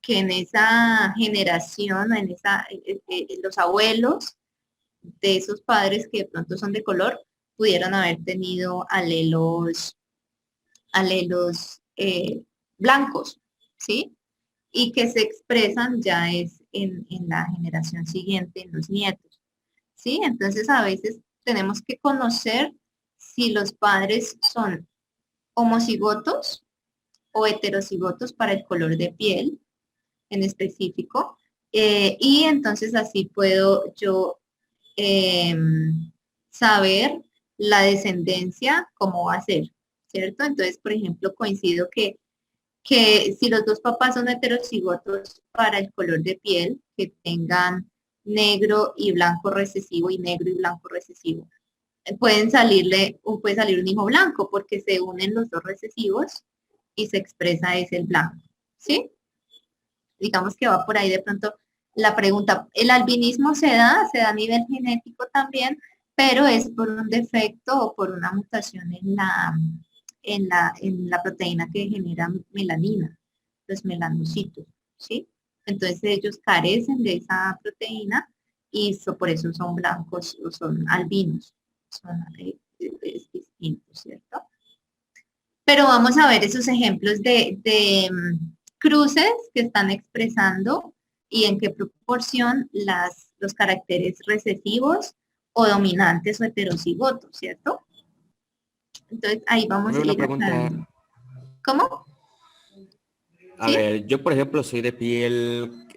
que en esa generación, los abuelos de esos padres que de pronto son de color pudieron haber tenido alelos blancos, ¿sí? Y que se expresan ya es en la generación siguiente, en los nietos, ¿sí? Entonces a veces tenemos que conocer si los padres son homocigotos o heterocigotos para el color de piel en específico, y entonces así puedo yo saber la descendencia, cómo va a ser, ¿cierto? Entonces, por ejemplo, coincido que si los dos papás son heterocigotos para el color de piel, que tengan negro y blanco recesivo y negro y blanco recesivo, puede salir un hijo blanco porque se unen los dos recesivos y se expresa ese el blanco, ¿sí? Digamos que va por ahí de pronto la pregunta. El albinismo se da a nivel genético también, pero es por un defecto o por una mutación en la proteína que genera melanina, los melanocitos, ¿sí? Entonces ellos carecen de esa proteína y por eso son blancos o son albinos, son distintos, ¿cierto? Pero vamos a ver esos ejemplos de cruces que están expresando y en qué proporción los caracteres recesivos o dominantes o heterocigotos, ¿cierto? Entonces ahí vamos a Una ir pregunta. aclarando. ¿Cómo? A ¿Sí? ver, yo por ejemplo soy de piel,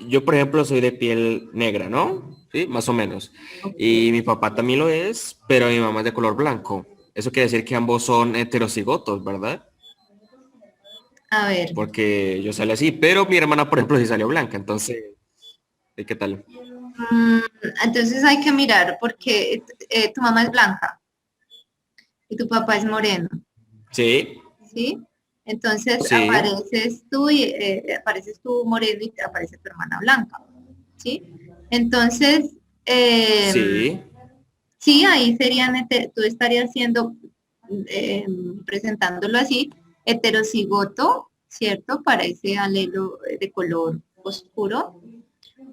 yo por ejemplo soy de piel negra, ¿no? Sí, más o menos. Y mi papá también lo es, pero mi mamá es de color blanco. Eso quiere decir que ambos son heterocigotos, ¿verdad? A ver. Porque yo salí así, pero mi hermana, por ejemplo, sí salió blanca. Entonces, ¿qué tal? Entonces hay que mirar porque tu mamá es blanca y tu papá es moreno, Sí, ¿sí? Entonces sí, apareces tú moreno y te aparece tu hermana blanca, ¿sí? Entonces, eh, sí. sí, ahí tú estarías siendo, presentándolo así, heterocigoto, ¿cierto? Para ese alelo de color oscuro.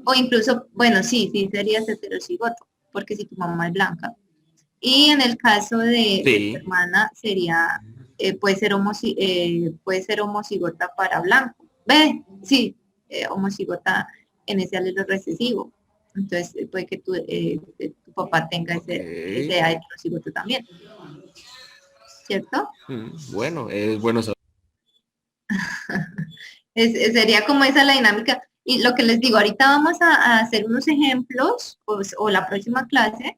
O incluso, bueno, sí, serías heterocigoto, porque si tu mamá es blanca. Y en el caso de tu Sí, hermana sería, puede ser homocigota para blanco. Ve, sí, homocigota en ese alelo recesivo. Entonces puede que tu papá tenga ok. ese heterocigoto también, ¿cierto? Bueno, es bueno saber. Sería como esa la dinámica. Y lo que les digo, ahorita vamos a hacer unos ejemplos o la próxima clase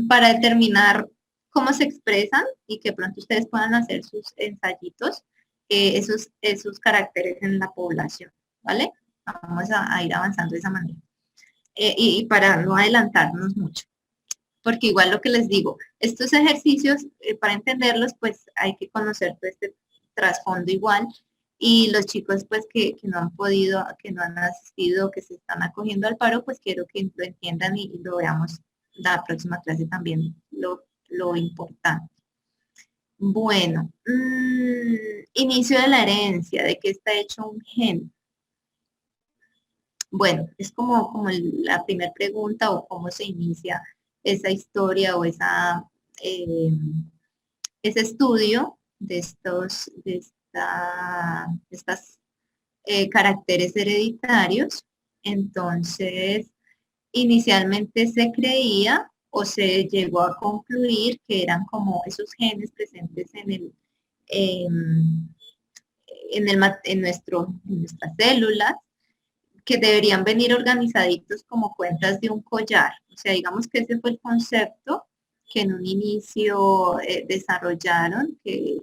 para determinar cómo se expresan y que pronto ustedes puedan hacer sus ensayitos, esos caracteres en la población, ¿vale? Vamos a ir avanzando de esa manera. Y para no adelantarnos mucho, porque igual lo que les digo, estos ejercicios, para entenderlos, pues hay que conocer todo este trasfondo igual, y los chicos pues que no han podido, que no han asistido, que se están acogiendo al paro, pues quiero que lo entiendan y lo veamos la próxima clase también, lo importante. Bueno, inicio de la herencia, ¿de qué está hecho un gen? Bueno, es como la primera pregunta o cómo se inicia esa historia o eh, ese estudio de estas caracteres hereditarios. Entonces, inicialmente se creía o se llegó a concluir que eran como esos genes presentes en nuestras células, que deberían venir organizaditos como cuentas de un collar. O sea, digamos que ese fue el concepto que en un inicio desarrollaron, que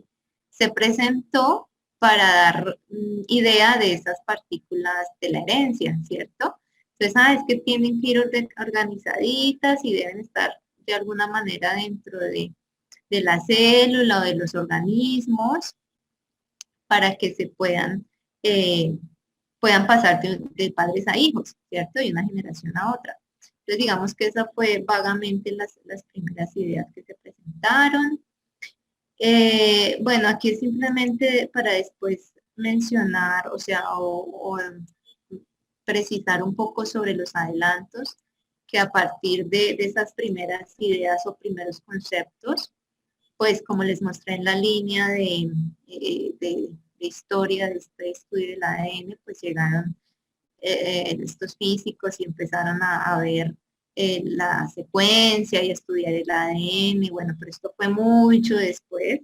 se presentó para dar idea de esas partículas de la herencia, ¿cierto? Entonces, sabes que tienen que ir organizaditas y deben estar de alguna manera dentro de la célula o de los organismos para que se puedan pasar de padres a hijos, ¿cierto? De una generación a otra. Entonces, digamos que esa fue vagamente las primeras ideas que se presentaron. Bueno, aquí es simplemente para después mencionar, o sea, o precisar un poco sobre los adelantos que a partir de esas primeras ideas o primeros conceptos, pues como les mostré en la línea de historia de este estudio del ADN, pues llegaron estos físicos y empezaron a ver la secuencia y a estudiar el ADN. Bueno, pero esto fue mucho después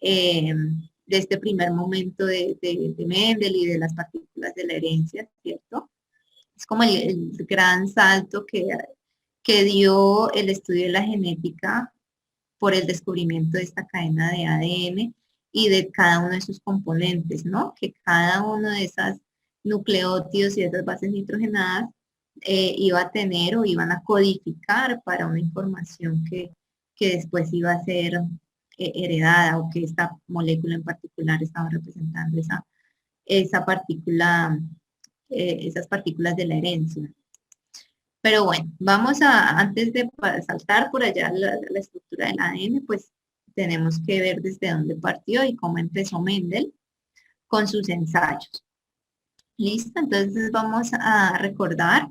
de este primer momento de Mendel y de las partículas de la herencia, ¿cierto? Es como el gran salto que dio el estudio de la genética por el descubrimiento de esta cadena de ADN y de cada uno de sus componentes, ¿no? Que cada uno de esas nucleótidos y esas bases nitrogenadas iba a tener o iban a codificar para una información que después iba a ser heredada, o que esta molécula en particular estaba representando esa partícula, esas partículas de la herencia. Pero bueno, antes de saltar por allá la estructura del ADN, pues tenemos que ver desde dónde partió y cómo empezó Mendel con sus ensayos. ¿Listo? Entonces vamos a recordar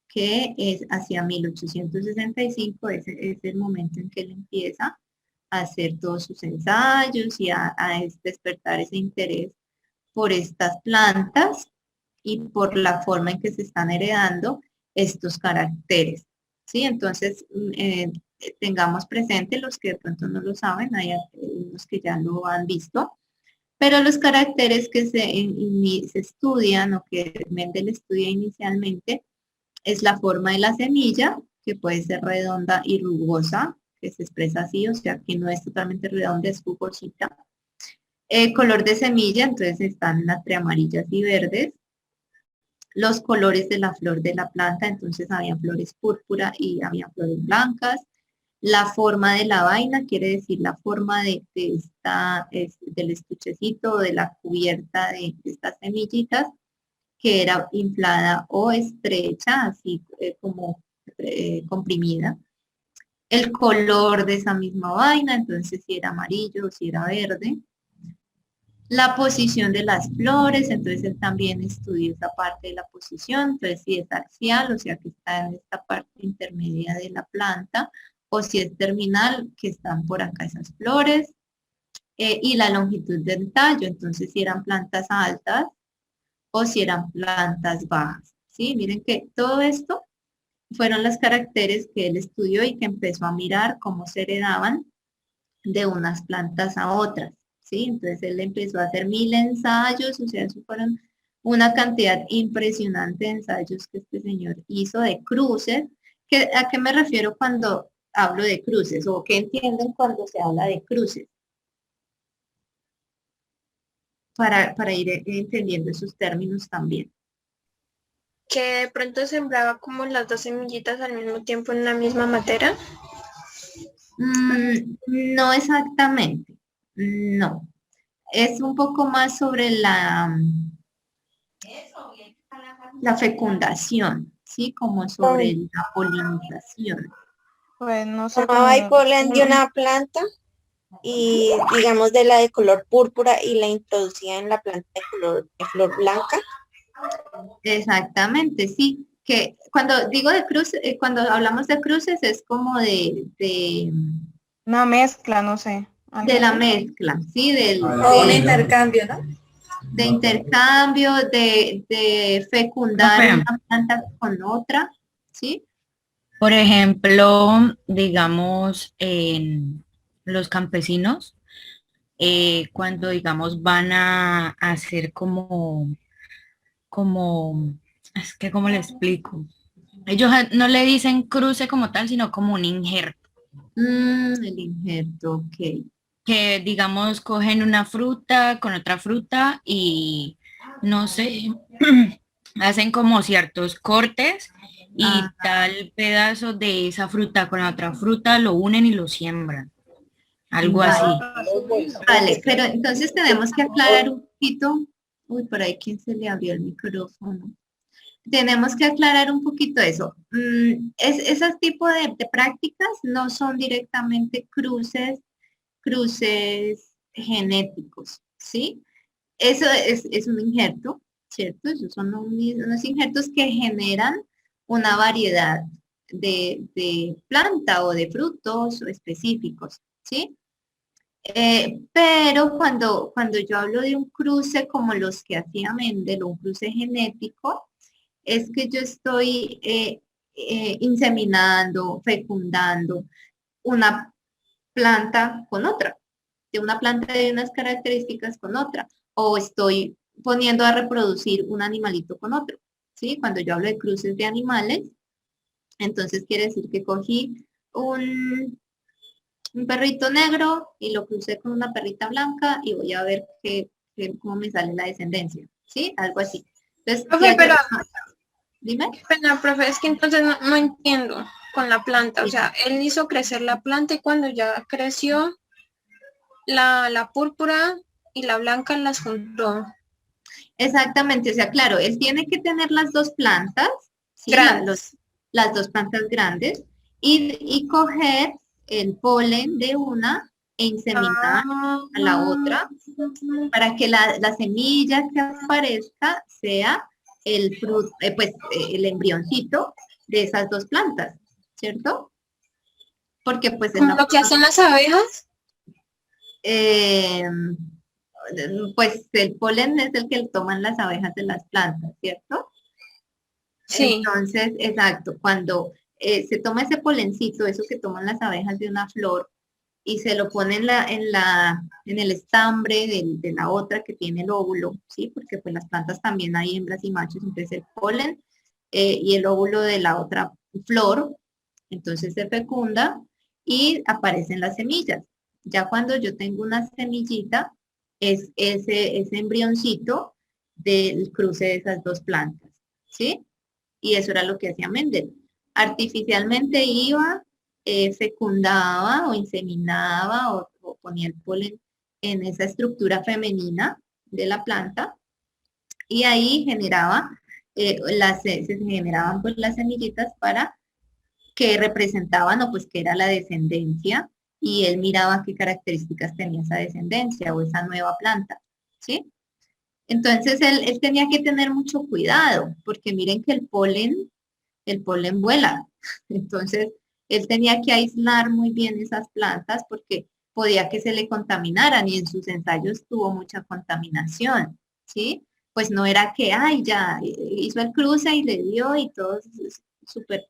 que es hacia 1865, es el momento en que él empieza a hacer todos sus ensayos y a despertar ese interés por estas plantas y por la forma en que se están heredando estos caracteres, ¿sí? Entonces, tengamos presente, los que de pronto no lo saben, hay unos que ya lo han visto, pero los caracteres que se estudian o que Mendel estudia inicialmente es la forma de la semilla, que puede ser redonda y rugosa, que se expresa así, o sea que no es totalmente redonda, es jugosita. Color de semilla, entonces están entre amarillas y verdes. Los colores de la flor de la planta, entonces había flores púrpura y había flores blancas. La forma de la vaina, quiere decir la forma del estuchecito o de la cubierta de estas semillitas, que era inflada o estrecha, así como comprimida. El color de esa misma vaina, entonces si era amarillo o si era verde. La posición de las flores, entonces él también estudió esa parte de la posición, entonces si es axial, o sea que está en esta parte intermedia de la planta, o si es terminal, que están por acá esas flores, y la longitud del tallo, entonces si eran plantas altas o si eran plantas bajas, ¿sí? Miren que todo esto fueron los caracteres que él estudió y que empezó a mirar cómo se heredaban de unas plantas a otras. ¿Sí? Entonces él empezó a hacer 1000 ensayos, o sea, eso fueron una cantidad impresionante de ensayos que este señor hizo de cruces. ¿A qué me refiero cuando hablo de cruces? ¿O qué entienden cuando se habla de cruces? Para ir entendiendo esos términos también. Que de pronto sembraba como las dos semillitas al mismo tiempo en la misma matera. No exactamente. No, es un poco más sobre la fecundación, ¿sí? Como sobre la polinización. Pues no sé Tomaba el cómo. polen de una planta y digamos de la de color púrpura y la introducía en la planta de flor blanca. Exactamente, sí. Que cuando digo de cruces, cuando hablamos de cruces es como de Una mezcla, no sé. de la mezcla, ¿sí? O un intercambio, ¿no? De intercambio, de fecundar Profe. una planta con otra, ¿sí? Por ejemplo, digamos, en los campesinos, cuando, digamos, van a hacer es que, ¿cómo le explico? Ellos no le dicen cruce como tal, sino como un injerto, El injerto, ok. que, digamos, cogen una fruta con otra fruta y, no sé, hacen como ciertos cortes y tal pedazo de esa fruta con la otra fruta lo unen y lo siembran. Algo así. Vale, pero entonces tenemos que aclarar un poquito. Uy, por ahí, ¿quién se le abrió el micrófono? Tenemos que aclarar un poquito eso. Ese tipo de prácticas no son directamente cruces genéticos, ¿sí? Eso es un injerto, ¿cierto? Esos son unos injertos que generan una variedad de planta o de frutos específicos, ¿sí? Pero cuando yo hablo de un cruce como los que hacía Mendel, un cruce genético, es que yo estoy inseminando, fecundando una planta con otra, de una planta de unas características con otra, o estoy poniendo a reproducir un animalito con otro, ¿sí? Cuando yo hablo de cruces de animales, entonces quiere decir que cogí un perrito negro y lo crucé con una perrita blanca y voy a ver cómo me sale la descendencia, ¿sí? Algo así. Entonces, Profe, pero, dime. pena, profe, es que entonces no entiendo con la planta. O sea, él hizo crecer la planta y cuando ya creció, la púrpura y la blanca las juntó. Exactamente, o sea, claro, él tiene que tener las dos plantas, ¿sí? Grandes. Las dos plantas grandes y coger el polen de una e inseminar a la otra para que la semilla que aparezca sea el embrioncito de esas dos plantas, ¿cierto? Porque pues ¿Como lo que hacen las abejas? Pues el polen es el que toman las abejas de las plantas, ¿cierto? Sí. Entonces, exacto, cuando se toma ese polencito, eso que toman las abejas de una flor, y se lo pone en el estambre de la otra que tiene el óvulo, ¿sí? Porque pues las plantas también hay hembras y machos, entonces el polen y el óvulo de la otra flor, entonces se fecunda y aparecen las semillas. Ya cuando yo tengo una semillita, es ese embrioncito del cruce de esas dos plantas, ¿sí? Y eso era lo que hacía Mendel. Artificialmente iba, fecundaba o inseminaba o ponía el polen en esa estructura femenina de la planta y ahí generaba, se generaban pues las semillitas para que representaban o pues que era la descendencia y él miraba qué características tenía esa descendencia o esa nueva planta, ¿sí? Entonces él tenía que tener mucho cuidado, porque miren que el polen vuela. Entonces él tenía que aislar muy bien esas plantas porque podía que se le contaminaran y en sus ensayos tuvo mucha contaminación, ¿sí? Pues no era que, ay, ya hizo el cruce y le dio y todo súper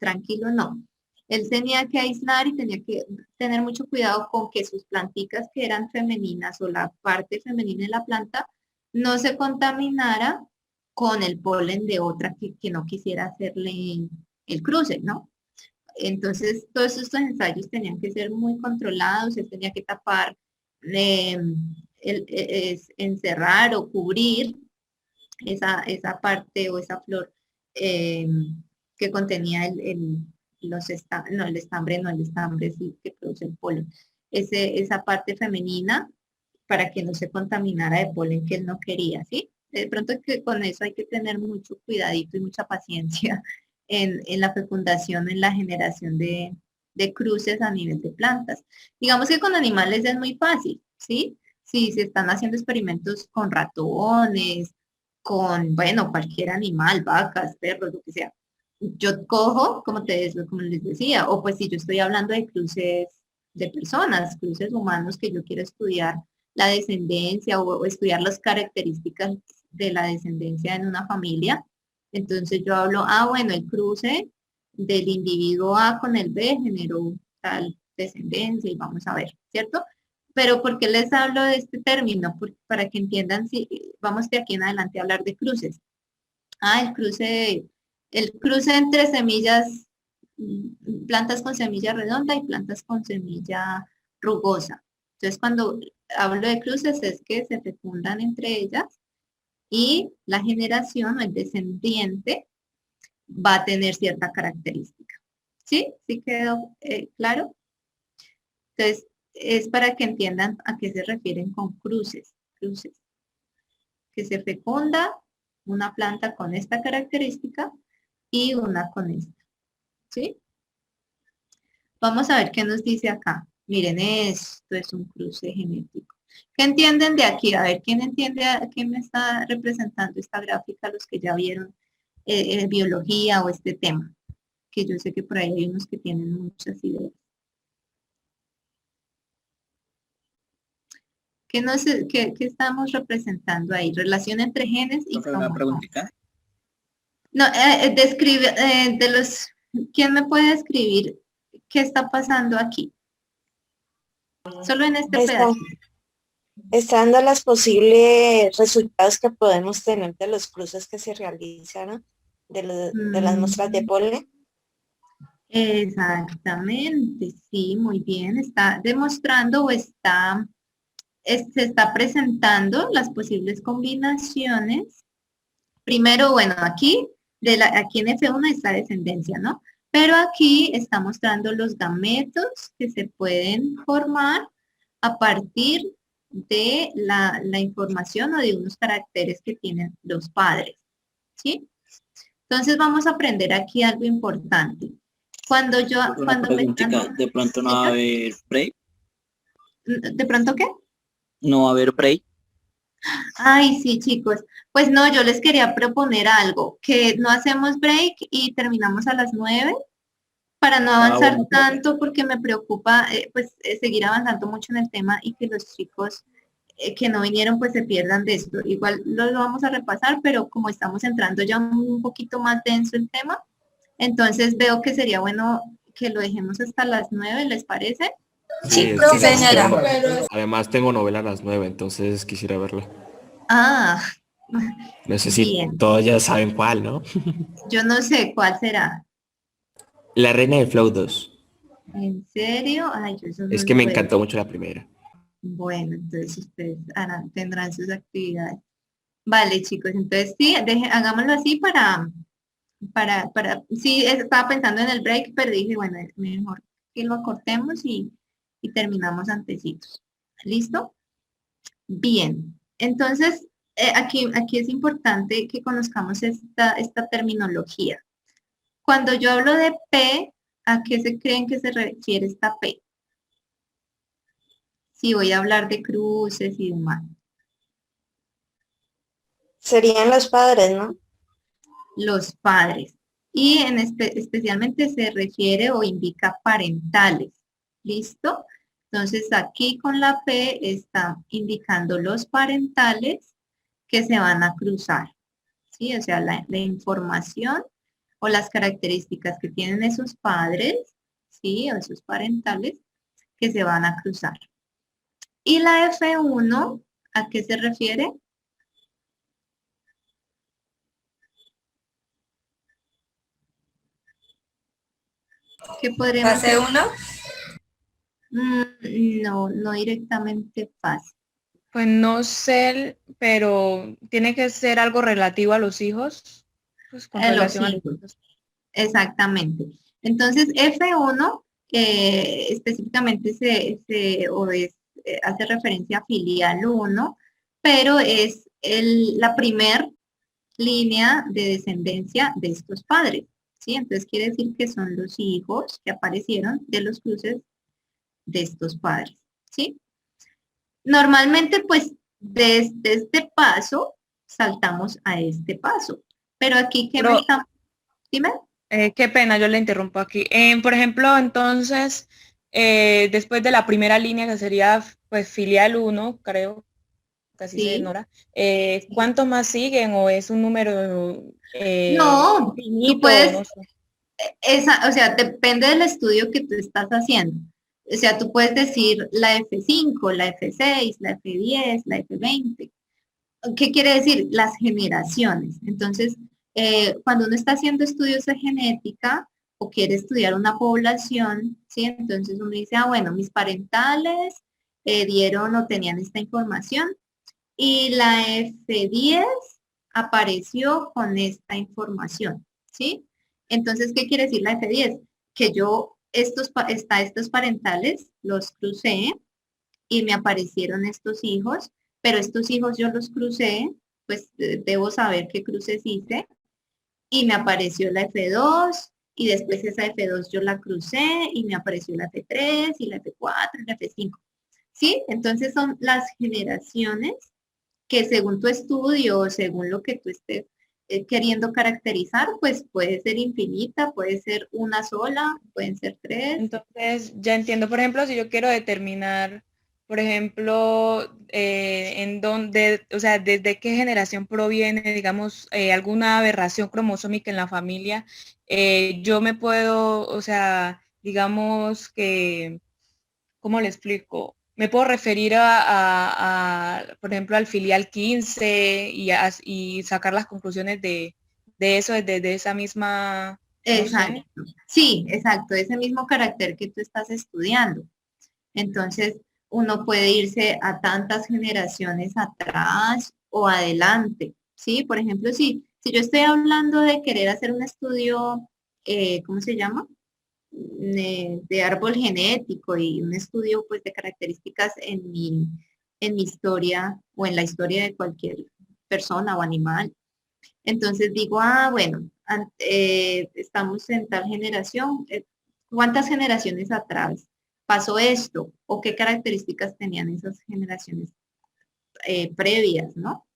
tranquilo, no. Él tenía que aislar y tenía que tener mucho cuidado con que sus planticas que eran femeninas o la parte femenina de la planta no se contaminara con el polen de otra que no quisiera hacerle el cruce, ¿no? Entonces, todos estos ensayos tenían que ser muy controlados, él tenía que tapar, encerrar o cubrir esa parte o esa flor que contenía el estambre sí, que produce el polen. Esa parte femenina para que no se contaminara de polen que él no quería, ¿sí? De pronto que con eso hay que tener mucho cuidadito y mucha paciencia en la fecundación, en la generación de cruces a nivel de plantas. Digamos que con animales es muy fácil, ¿sí? Si se están haciendo experimentos con ratones, con, bueno, cualquier animal, vacas, perros, lo que sea. Yo cojo, como les decía, o pues si yo estoy hablando de cruces de personas, cruces humanos que yo quiero estudiar la descendencia o estudiar las características de la descendencia en una familia. Entonces yo hablo, bueno, el cruce del individuo A con el B generó tal descendencia y vamos a ver, ¿cierto? Pero ¿por qué les hablo de este término? Para que entiendan si vamos de aquí en adelante a hablar de cruces. El cruce entre semillas, plantas con semilla redonda y plantas con semilla rugosa. Entonces, cuando hablo de cruces es que se fecundan entre ellas y la generación o el descendiente va a tener cierta característica. ¿Sí? ¿Sí quedó claro? Entonces, es para que entiendan a qué se refieren con cruces. Que se fecunda una planta con esta característica y una con esta. ¿Sí? Vamos a ver qué nos dice acá. Miren, esto es un cruce genético. ¿Qué entienden de aquí? A ver, ¿quién entiende qué me está representando esta gráfica? Los que ya vieron biología o este tema, que yo sé que por ahí hay unos que tienen muchas ideas. ¿Qué estamos representando ahí? Relación entre genes y Una preguntita. no, describe, ¿quién me puede describir qué está pasando aquí? Solo en este pedazo. Están dando los posibles resultados que podemos tener de los cruces que se realizaron, de las muestras de polen. Exactamente, sí, muy bien. Está demostrando o se está presentando las posibles combinaciones. Primero, bueno, aquí en F1 está descendencia, ¿no? Pero aquí está mostrando los gametos que se pueden formar a partir de la información o de unos caracteres que tienen los padres, ¿sí? Entonces vamos a aprender aquí algo importante. Cuando ¿De pronto no va a haber break? ¿De pronto qué? No va a haber break. Ay, sí, chicos. Pues no, yo les quería proponer algo, que no hacemos break y terminamos a las 9 para no avanzar tanto porque me preocupa seguir avanzando mucho en el tema y que los chicos que no vinieron pues se pierdan de esto. Igual lo vamos a repasar, pero como estamos entrando ya un poquito más denso el tema, entonces veo que sería bueno que lo dejemos hasta las 9, ¿les parece? Sí, señora. Además tengo novela a las 9, entonces quisiera verla. Ah, No sé si bien. todos ya saben cuál, ¿no? Yo no sé cuál será. La Reina de Flow 2. ¿En serio? Ay, yo eso no Es que lo me veo. encantó mucho la primera. Bueno, entonces ustedes tendrán sus actividades. Vale, chicos, entonces sí, hagámoslo así sí, estaba pensando en el break, pero dije, bueno, es mejor que lo acortemos y terminamos antecitos. ¿Listo? Bien, entonces aquí es importante que conozcamos esta terminología. Cuando yo hablo de P, ¿a qué se creen que se refiere esta P? Si voy a hablar de cruces y demás. Serían los padres, ¿no? Los padres. Y especialmente se refiere o indica parentales. ¿Listo? Entonces aquí con la P está indicando los parentales que se van a cruzar. ¿Sí? O sea, la información o las características que tienen esos padres, ¿sí? O esos parentales que se van a cruzar. ¿Y la F1 a qué se refiere? ¿Qué podríamos Fase 1. No directamente fácil. Pues no sé, pero tiene que ser algo relativo a los hijos. Pues con relación a los hijos. Exactamente. Entonces, F1 específicamente hace referencia a filial 1, pero es la primer línea de descendencia de estos padres. ¿Sí? Entonces quiere decir que son los hijos que aparecieron de los cruces de estos padres. ¿Sí? Normalmente, pues, desde este paso, saltamos a este paso. Pero aquí, ¿qué me está? Dime. Qué pena, yo le interrumpo aquí. Por ejemplo, entonces, después de la primera línea, que sería, pues, filial 1, creo, casi se ignora, ¿cuántos más siguen o es un número no, infinito? tú puedes, no sé. o sea, depende del estudio que tú estás haciendo. O sea, tú puedes decir la F5, la F6, la F10, la F20. ¿Qué quiere decir? Las generaciones. Entonces, cuando uno está haciendo estudios de genética o quiere estudiar una población, ¿sí? Entonces uno dice, bueno, mis parentales dieron o tenían esta información y la F10 apareció con esta información, ¿sí? Entonces, ¿qué quiere decir la F10? Que yo estos parentales los crucé y me aparecieron estos hijos, pero estos hijos yo los crucé, pues debo saber qué cruces hice, y me apareció la F2, y después esa F2 yo la crucé, y me apareció la F3, y la F4, y la F5. ¿Sí? Entonces son las generaciones que según tu estudio, según lo que tú estés queriendo caracterizar, pues puede ser infinita, puede ser una sola, pueden ser tres. Entonces, ya entiendo, por ejemplo, si yo quiero determinar, por ejemplo, en dónde, o sea, desde qué generación proviene, digamos, alguna aberración cromosómica en la familia, yo me puedo, o sea, digamos que, ¿cómo le explico? Me puedo referir por ejemplo, al filial 15 y sacar las conclusiones de eso desde esa misma, no Exacto. sé. Sí, exacto, ese mismo carácter que tú estás estudiando. Entonces, uno puede irse a tantas generaciones atrás o adelante, ¿sí? Por ejemplo, si yo estoy hablando de querer hacer un estudio, ¿cómo se llama? De árbol genético y un estudio pues de características en mi historia o en la historia de cualquier persona o animal. Entonces digo, bueno, estamos en tal generación, ¿cuántas generaciones atrás pasó esto? ¿O qué características tenían esas generaciones previas, no?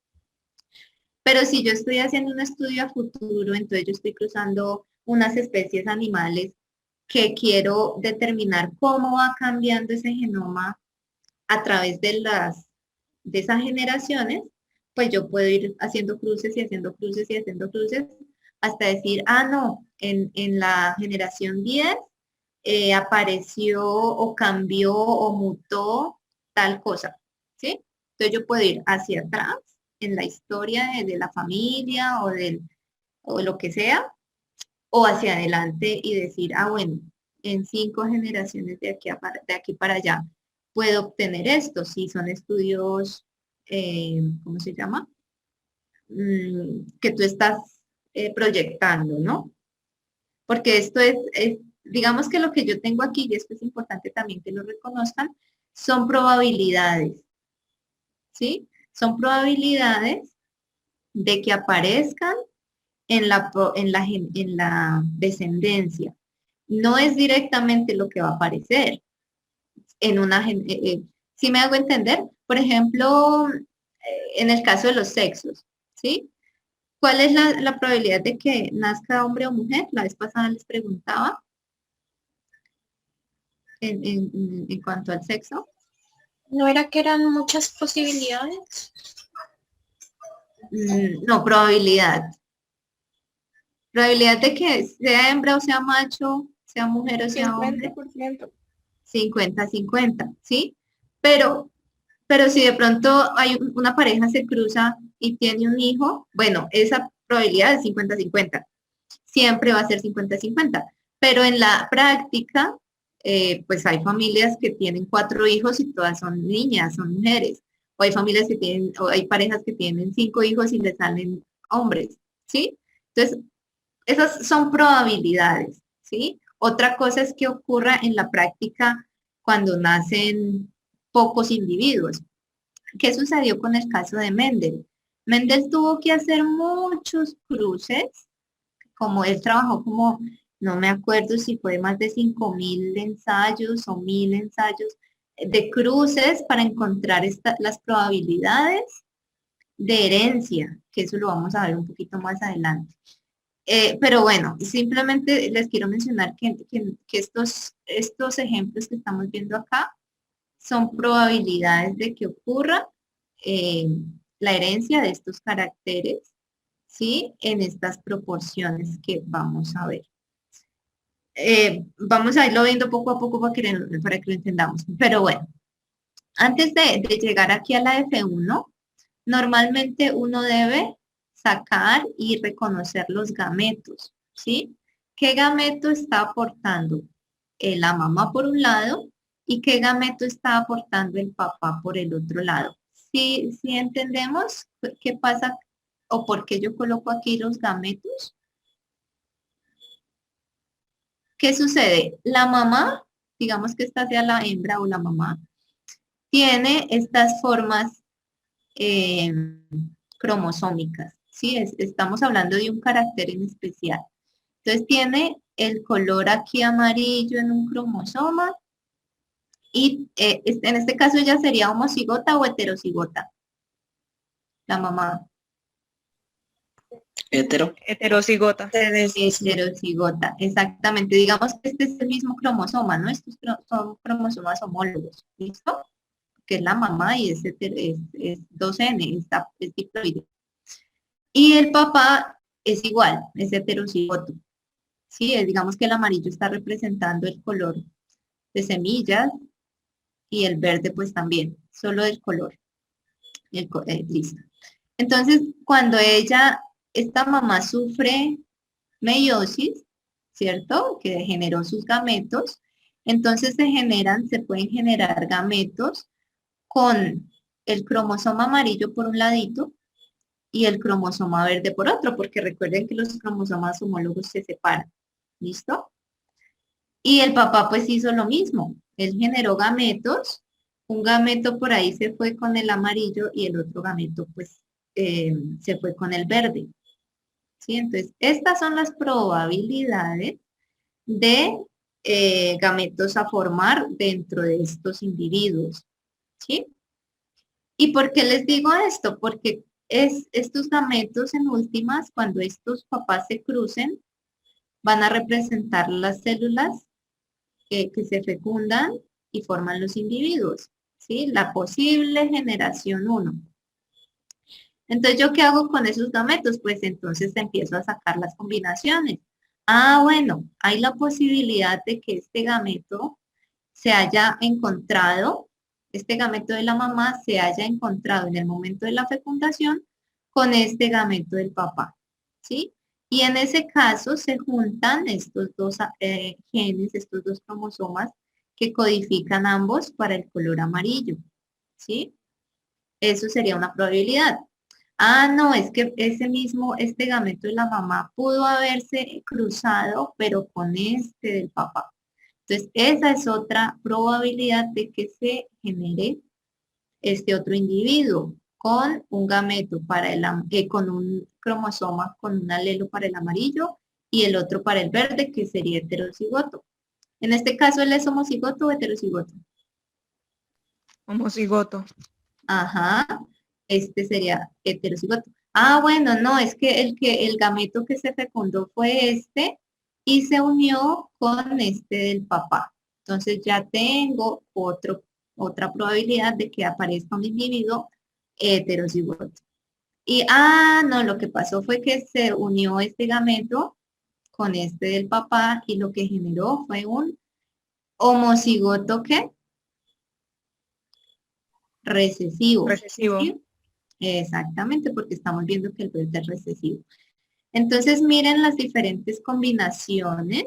Pero si yo estoy haciendo un estudio a futuro, entonces yo estoy cruzando unas especies animales que quiero determinar cómo va cambiando ese genoma a través de esas generaciones, pues yo puedo ir haciendo cruces y haciendo cruces y haciendo cruces hasta decir, no, en la generación 10 apareció o cambió o mutó tal cosa, ¿sí? Entonces yo puedo ir hacia atrás en la historia de la familia o lo que sea, o hacia adelante y decir, bueno, en 5 generaciones de aquí para allá puedo obtener esto, si son estudios, ¿cómo se llama? Que tú estás proyectando, ¿no? Porque esto digamos que lo que yo tengo aquí, y esto es importante también que lo reconozcan, son probabilidades, ¿sí? Son probabilidades de que aparezcan en la descendencia. No es directamente lo que va a aparecer si me hago entender, por ejemplo, en el caso de los sexos, ¿sí? ¿Cuál es la probabilidad de que nazca hombre o mujer? La vez pasada les preguntaba en cuanto al sexo. ¿No era que eran muchas posibilidades? No, probabilidad. Probabilidad de que sea hembra o sea macho, sea mujer o sea hombre. 50%. 50-50, ¿sí? Pero si de pronto una pareja se cruza y tiene un hijo, bueno, esa probabilidad es 50-50. Siempre va a ser 50-50. Pero en la práctica, pues hay familias que tienen 4 hijos y todas son niñas, son mujeres. O hay familias o hay parejas que tienen 5 hijos y les salen hombres, ¿sí? Entonces, esas son probabilidades, ¿sí? Otra cosa es que ocurra en la práctica cuando nacen pocos individuos. ¿Qué sucedió con el caso de Mendel? Mendel tuvo que hacer muchos cruces, como él trabajó como, no me acuerdo si fue más de 5.000 ensayos o 1.000 ensayos de cruces para encontrar las probabilidades de herencia, que eso lo vamos a ver un poquito más adelante. Pero bueno, simplemente les quiero mencionar que estos ejemplos que estamos viendo acá son probabilidades de que ocurra eh, la herencia de estos caracteres, ¿sí? En estas proporciones que vamos a ver. Vamos a irlo viendo poco a poco para que lo entendamos. Pero bueno, antes de llegar aquí a la F1, normalmente uno debe sacar y reconocer los gametos, ¿sí? ¿Qué gameto está aportando la mamá por un lado y qué gameto está aportando el papá por el otro lado? ¿Sí entendemos qué pasa o por qué yo coloco aquí los gametos? ¿Qué sucede? La mamá, digamos que esta sea la hembra o la mamá, tiene estas formas eh, cromosómicas, ¿sí? Estamos hablando de un carácter en especial. Entonces tiene el color aquí amarillo en un cromosoma y en este caso ella sería homocigota o heterocigota, la mamá. Heterocigota. Heterocigota, exactamente. Digamos que este es el mismo cromosoma, ¿no? Estos son cromosomas homólogos, ¿listo? Que es la mamá y es 2N, es diploide. Y el papá es igual, es heterocigoto. Sí, digamos que el amarillo está representando el color de semillas y el verde pues también, solo del color. Listo. Entonces, cuando esta mamá sufre meiosis, ¿cierto? Que generó sus gametos, entonces se pueden generar gametos con el cromosoma amarillo por un ladito y el cromosoma verde por otro, porque recuerden que los cromosomas homólogos se separan. ¿Listo? Y el papá pues hizo lo mismo. Él generó gametos. Un gameto por ahí se fue con el amarillo y el otro gameto pues se fue con el verde. ¿Sí? Entonces, estas son las probabilidades de gametos a formar dentro de estos individuos. ¿Sí? ¿Y por qué les digo esto? Porque estos gametos en últimas, cuando estos papás se crucen, van a representar las células que se fecundan y forman los individuos, ¿sí? La posible generación 1. Entonces, ¿yo qué hago con esos gametos? Pues entonces empiezo a sacar las combinaciones. Ah, bueno, hay la posibilidad de que este gameto se haya encontrado, este gameto de la mamá se haya encontrado en el momento de la fecundación con este gameto del papá, ¿sí? Y en ese caso se juntan estos dos genes, estos dos cromosomas que codifican ambos para el color amarillo, ¿sí? Eso sería una probabilidad. Ah, no, es que este gameto de la mamá pudo haberse cruzado, pero con este del papá. Entonces, esa es otra probabilidad de que se genere este otro individuo con un gameto con un cromosoma, con un alelo para el amarillo y el otro para el verde, que sería heterocigoto. En este caso, ¿él es homocigoto o heterocigoto? Homocigoto. Ajá, este sería heterocigoto. Ah, bueno, no, es que el gameto que se fecundó fue este y se unió con este del papá. Entonces ya tengo otra probabilidad de que aparezca un individuo heterocigoto. Y, no, lo que pasó fue que se unió este gameto con este del papá y lo que generó fue un homocigoto, ¿qué? Recesivo. Recesivo. ¿Sí? Exactamente, porque estamos viendo que el verde es recesivo. Entonces, miren las diferentes combinaciones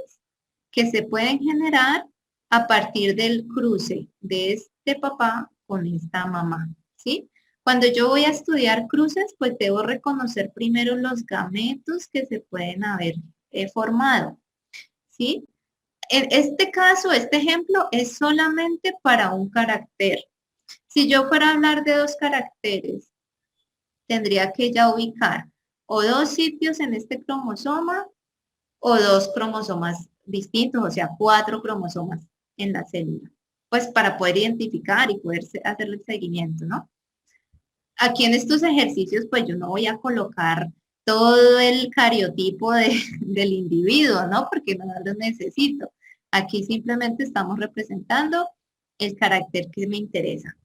que se pueden generar a partir del cruce de este papá con esta mamá, ¿sí? Cuando yo voy a estudiar cruces, pues debo reconocer primero los gametos que se pueden haber formado, ¿sí? En este caso, este ejemplo es solamente para un carácter. Si yo fuera a hablar de dos caracteres, tendría que ya ubicar o dos sitios en este cromosoma o dos cromosomas distintos, o sea, 4 cromosomas en la célula, pues para poder identificar y poder hacerle el seguimiento, ¿no? Aquí en estos ejercicios, pues yo no voy a colocar todo el cariotipo del individuo, ¿no? Porque no lo necesito. Aquí simplemente estamos representando el carácter que me interesa.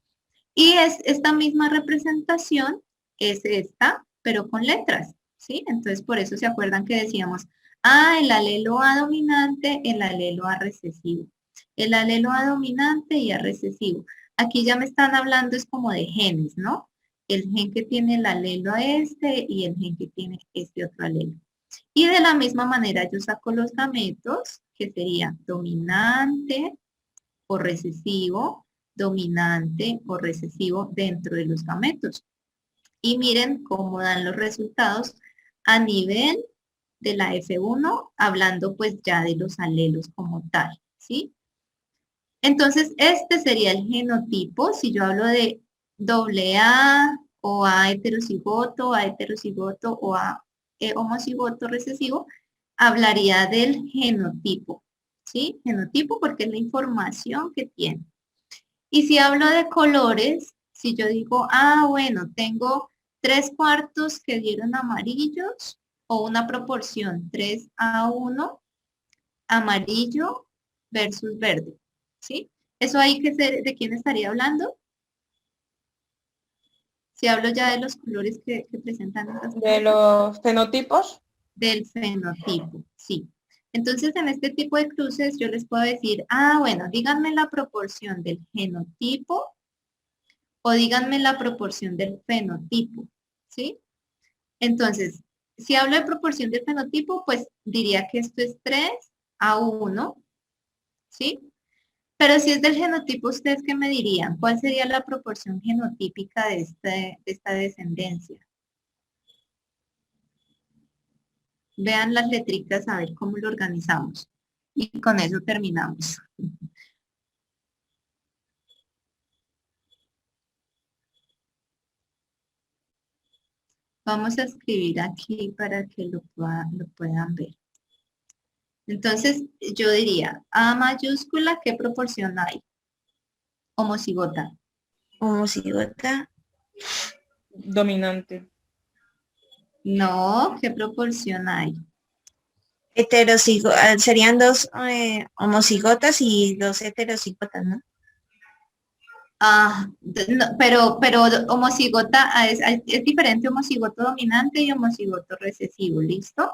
Y esta misma representación es esta, pero con letras, ¿sí? Entonces, por eso se acuerdan que decíamos, el alelo A dominante, el alelo A recesivo. El alelo A dominante y A recesivo. Aquí ya me están hablando, es como de genes, ¿no? El gen que tiene el alelo a este y el gen que tiene este otro alelo. Y de la misma manera yo saco los gametos, que sería dominante o recesivo, dominante o recesivo dentro de los gametos. Y miren cómo dan los resultados a nivel de la F1, hablando pues ya de los alelos como tal, ¿sí? Entonces, este sería el genotipo. Si yo hablo de AA o A heterocigoto o A homocigoto recesivo, hablaría del genotipo, ¿sí? Genotipo porque es la información que tiene. Y si hablo de colores, si yo digo, bueno, tengo 3/4 que dieron amarillos, o una proporción 3:1 amarillo versus verde, ¿sí? ¿Eso ahí de quién estaría hablando? Si hablo ya de los colores que presentan estas De los fenotipos. del fenotipo, sí. Entonces, en este tipo de cruces yo les puedo decir, bueno, díganme la proporción del genotipo o díganme la proporción del fenotipo, ¿sí? Entonces, si hablo de proporción del fenotipo, pues diría que esto es 3:1, ¿sí? Pero si es del genotipo, ¿ustedes qué me dirían? ¿Cuál sería la proporción genotípica de esta descendencia? Vean las letritas a ver cómo lo organizamos. Y con eso terminamos. Vamos a escribir aquí para que lo puedan ver. Entonces, yo diría, A mayúscula, ¿qué proporción hay? Homocigota. Homocigota. Dominante. No, ¿qué proporción hay? Serían dos homocigotas y dos heterocigotas, ¿no? No, pero homocigota es diferente homocigoto dominante y homocigoto recesivo, ¿listo?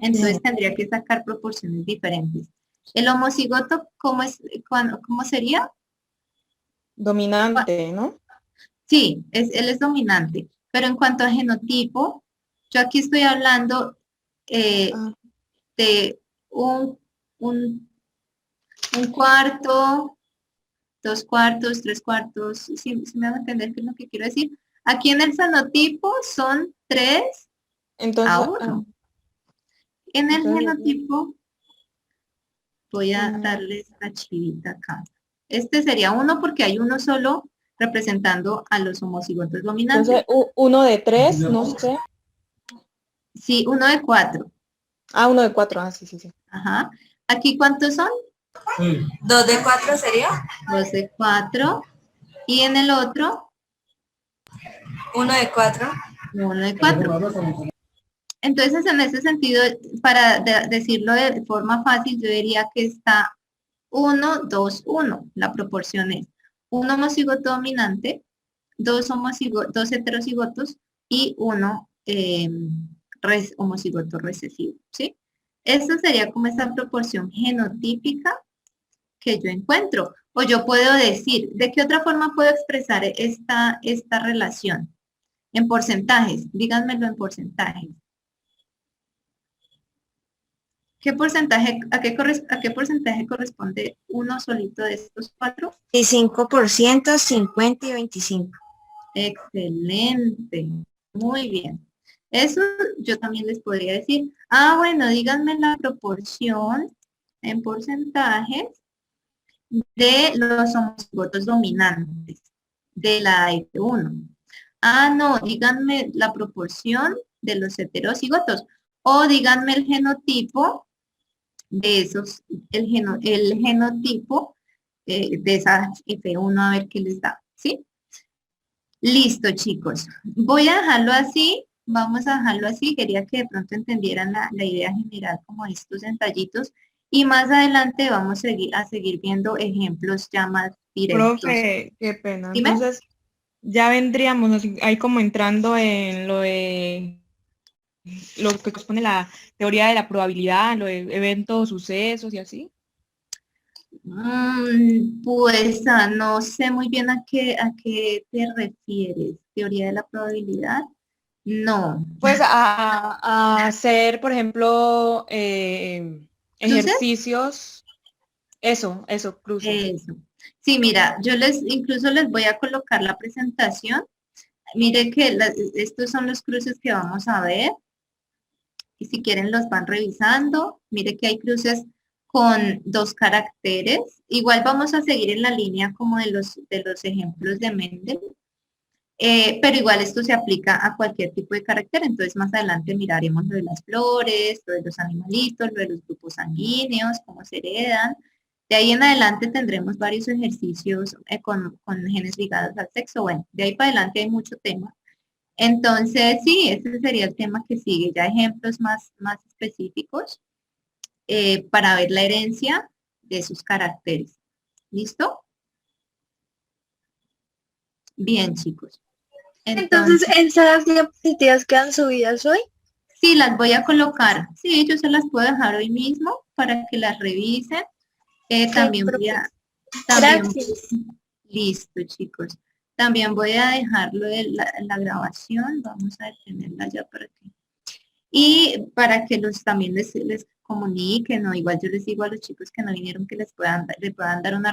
Entonces tendría que sacar proporciones diferentes. El homocigoto, ¿cómo sería? Dominante, ¿no? Sí, él es dominante. Pero en cuanto a genotipo, yo aquí estoy hablando de un cuarto, 2/4, 3/4, si me van a entender qué es lo que quiero decir. Aquí en el fenotipo son 3:1. En el genotipo voy a darles la chivita acá. Este sería 1 porque hay uno solo representando a los homocigotos dominantes. Entonces, 1 de 3, no sé. Sí, 1 de 4. 1 de 4, sí. Ajá. ¿Aquí cuántos son? 2 de 4 sería. 2 de 4. ¿Y en el otro? 1 de 4. 1 de 4. Entonces, en ese sentido, para decirlo de forma fácil, yo diría que está 1, 2, 1. La proporción es 1 homocigoto dominante, 2 heterocigotos y 1 homocigoto recesivo, ¿sí? Esa sería como esa proporción genotípica que yo encuentro. O yo puedo decir, ¿de qué otra forma puedo expresar esta relación? En porcentajes, díganmelo en porcentajes. ¿Qué porcentaje, a qué porcentaje corresponde uno solito de estos 4? 25%, 50 y 25. Excelente, muy bien. Eso yo también les podría decir, bueno, díganme la proporción en porcentajes de los homocigotos dominantes de la F1. No, díganme la proporción de los heterocigotos o díganme el genotipo de esos, el genotipo de esa F1 a ver qué les da, ¿sí? Listo, chicos. Voy a dejarlo así, vamos a dejarlo así. Quería que de pronto entendieran la idea general como estos detallitos. Y más adelante vamos a seguir viendo ejemplos ya más directos. Profe, qué pena. ¿Dime? Entonces, ya vendríamos así, ahí como entrando en lo que corresponde la teoría de la probabilidad, lo de eventos, sucesos y así. Pues no sé muy bien a qué te refieres. ¿Teoría de la probabilidad? No. Pues a hacer, por ejemplo, ejercicios. Eso, cruces. Eso. Sí, mira, incluso les voy a colocar la presentación. Mire que estos son los cruces que vamos a ver. Y si quieren los van revisando. Mire que hay cruces con 2 caracteres. Igual vamos a seguir en la línea como de los ejemplos de Mendel. Pero igual esto se aplica a cualquier tipo de carácter. Entonces más adelante miraremos lo de las flores, lo de los animalitos, lo de los grupos sanguíneos, cómo se heredan. De ahí en adelante tendremos varios ejercicios con genes ligados al sexo. Bueno, de ahí para adelante hay mucho tema. Entonces, sí, ese sería el tema que sigue. Ya ejemplos más específicos para ver la herencia de sus caracteres. ¿Listo? Bien, chicos. Entonces, ¿esas diapositivas quedan subidas hoy? Sí, las voy a colocar. Sí, yo se las puedo dejar hoy mismo para que las revisen. También voy a... Gracias. Listo, chicos. También voy a dejarlo de la grabación. Vamos a detenerla ya para que... Y para que también les comuniquen, o igual yo les digo a los chicos que no vinieron que le puedan dar una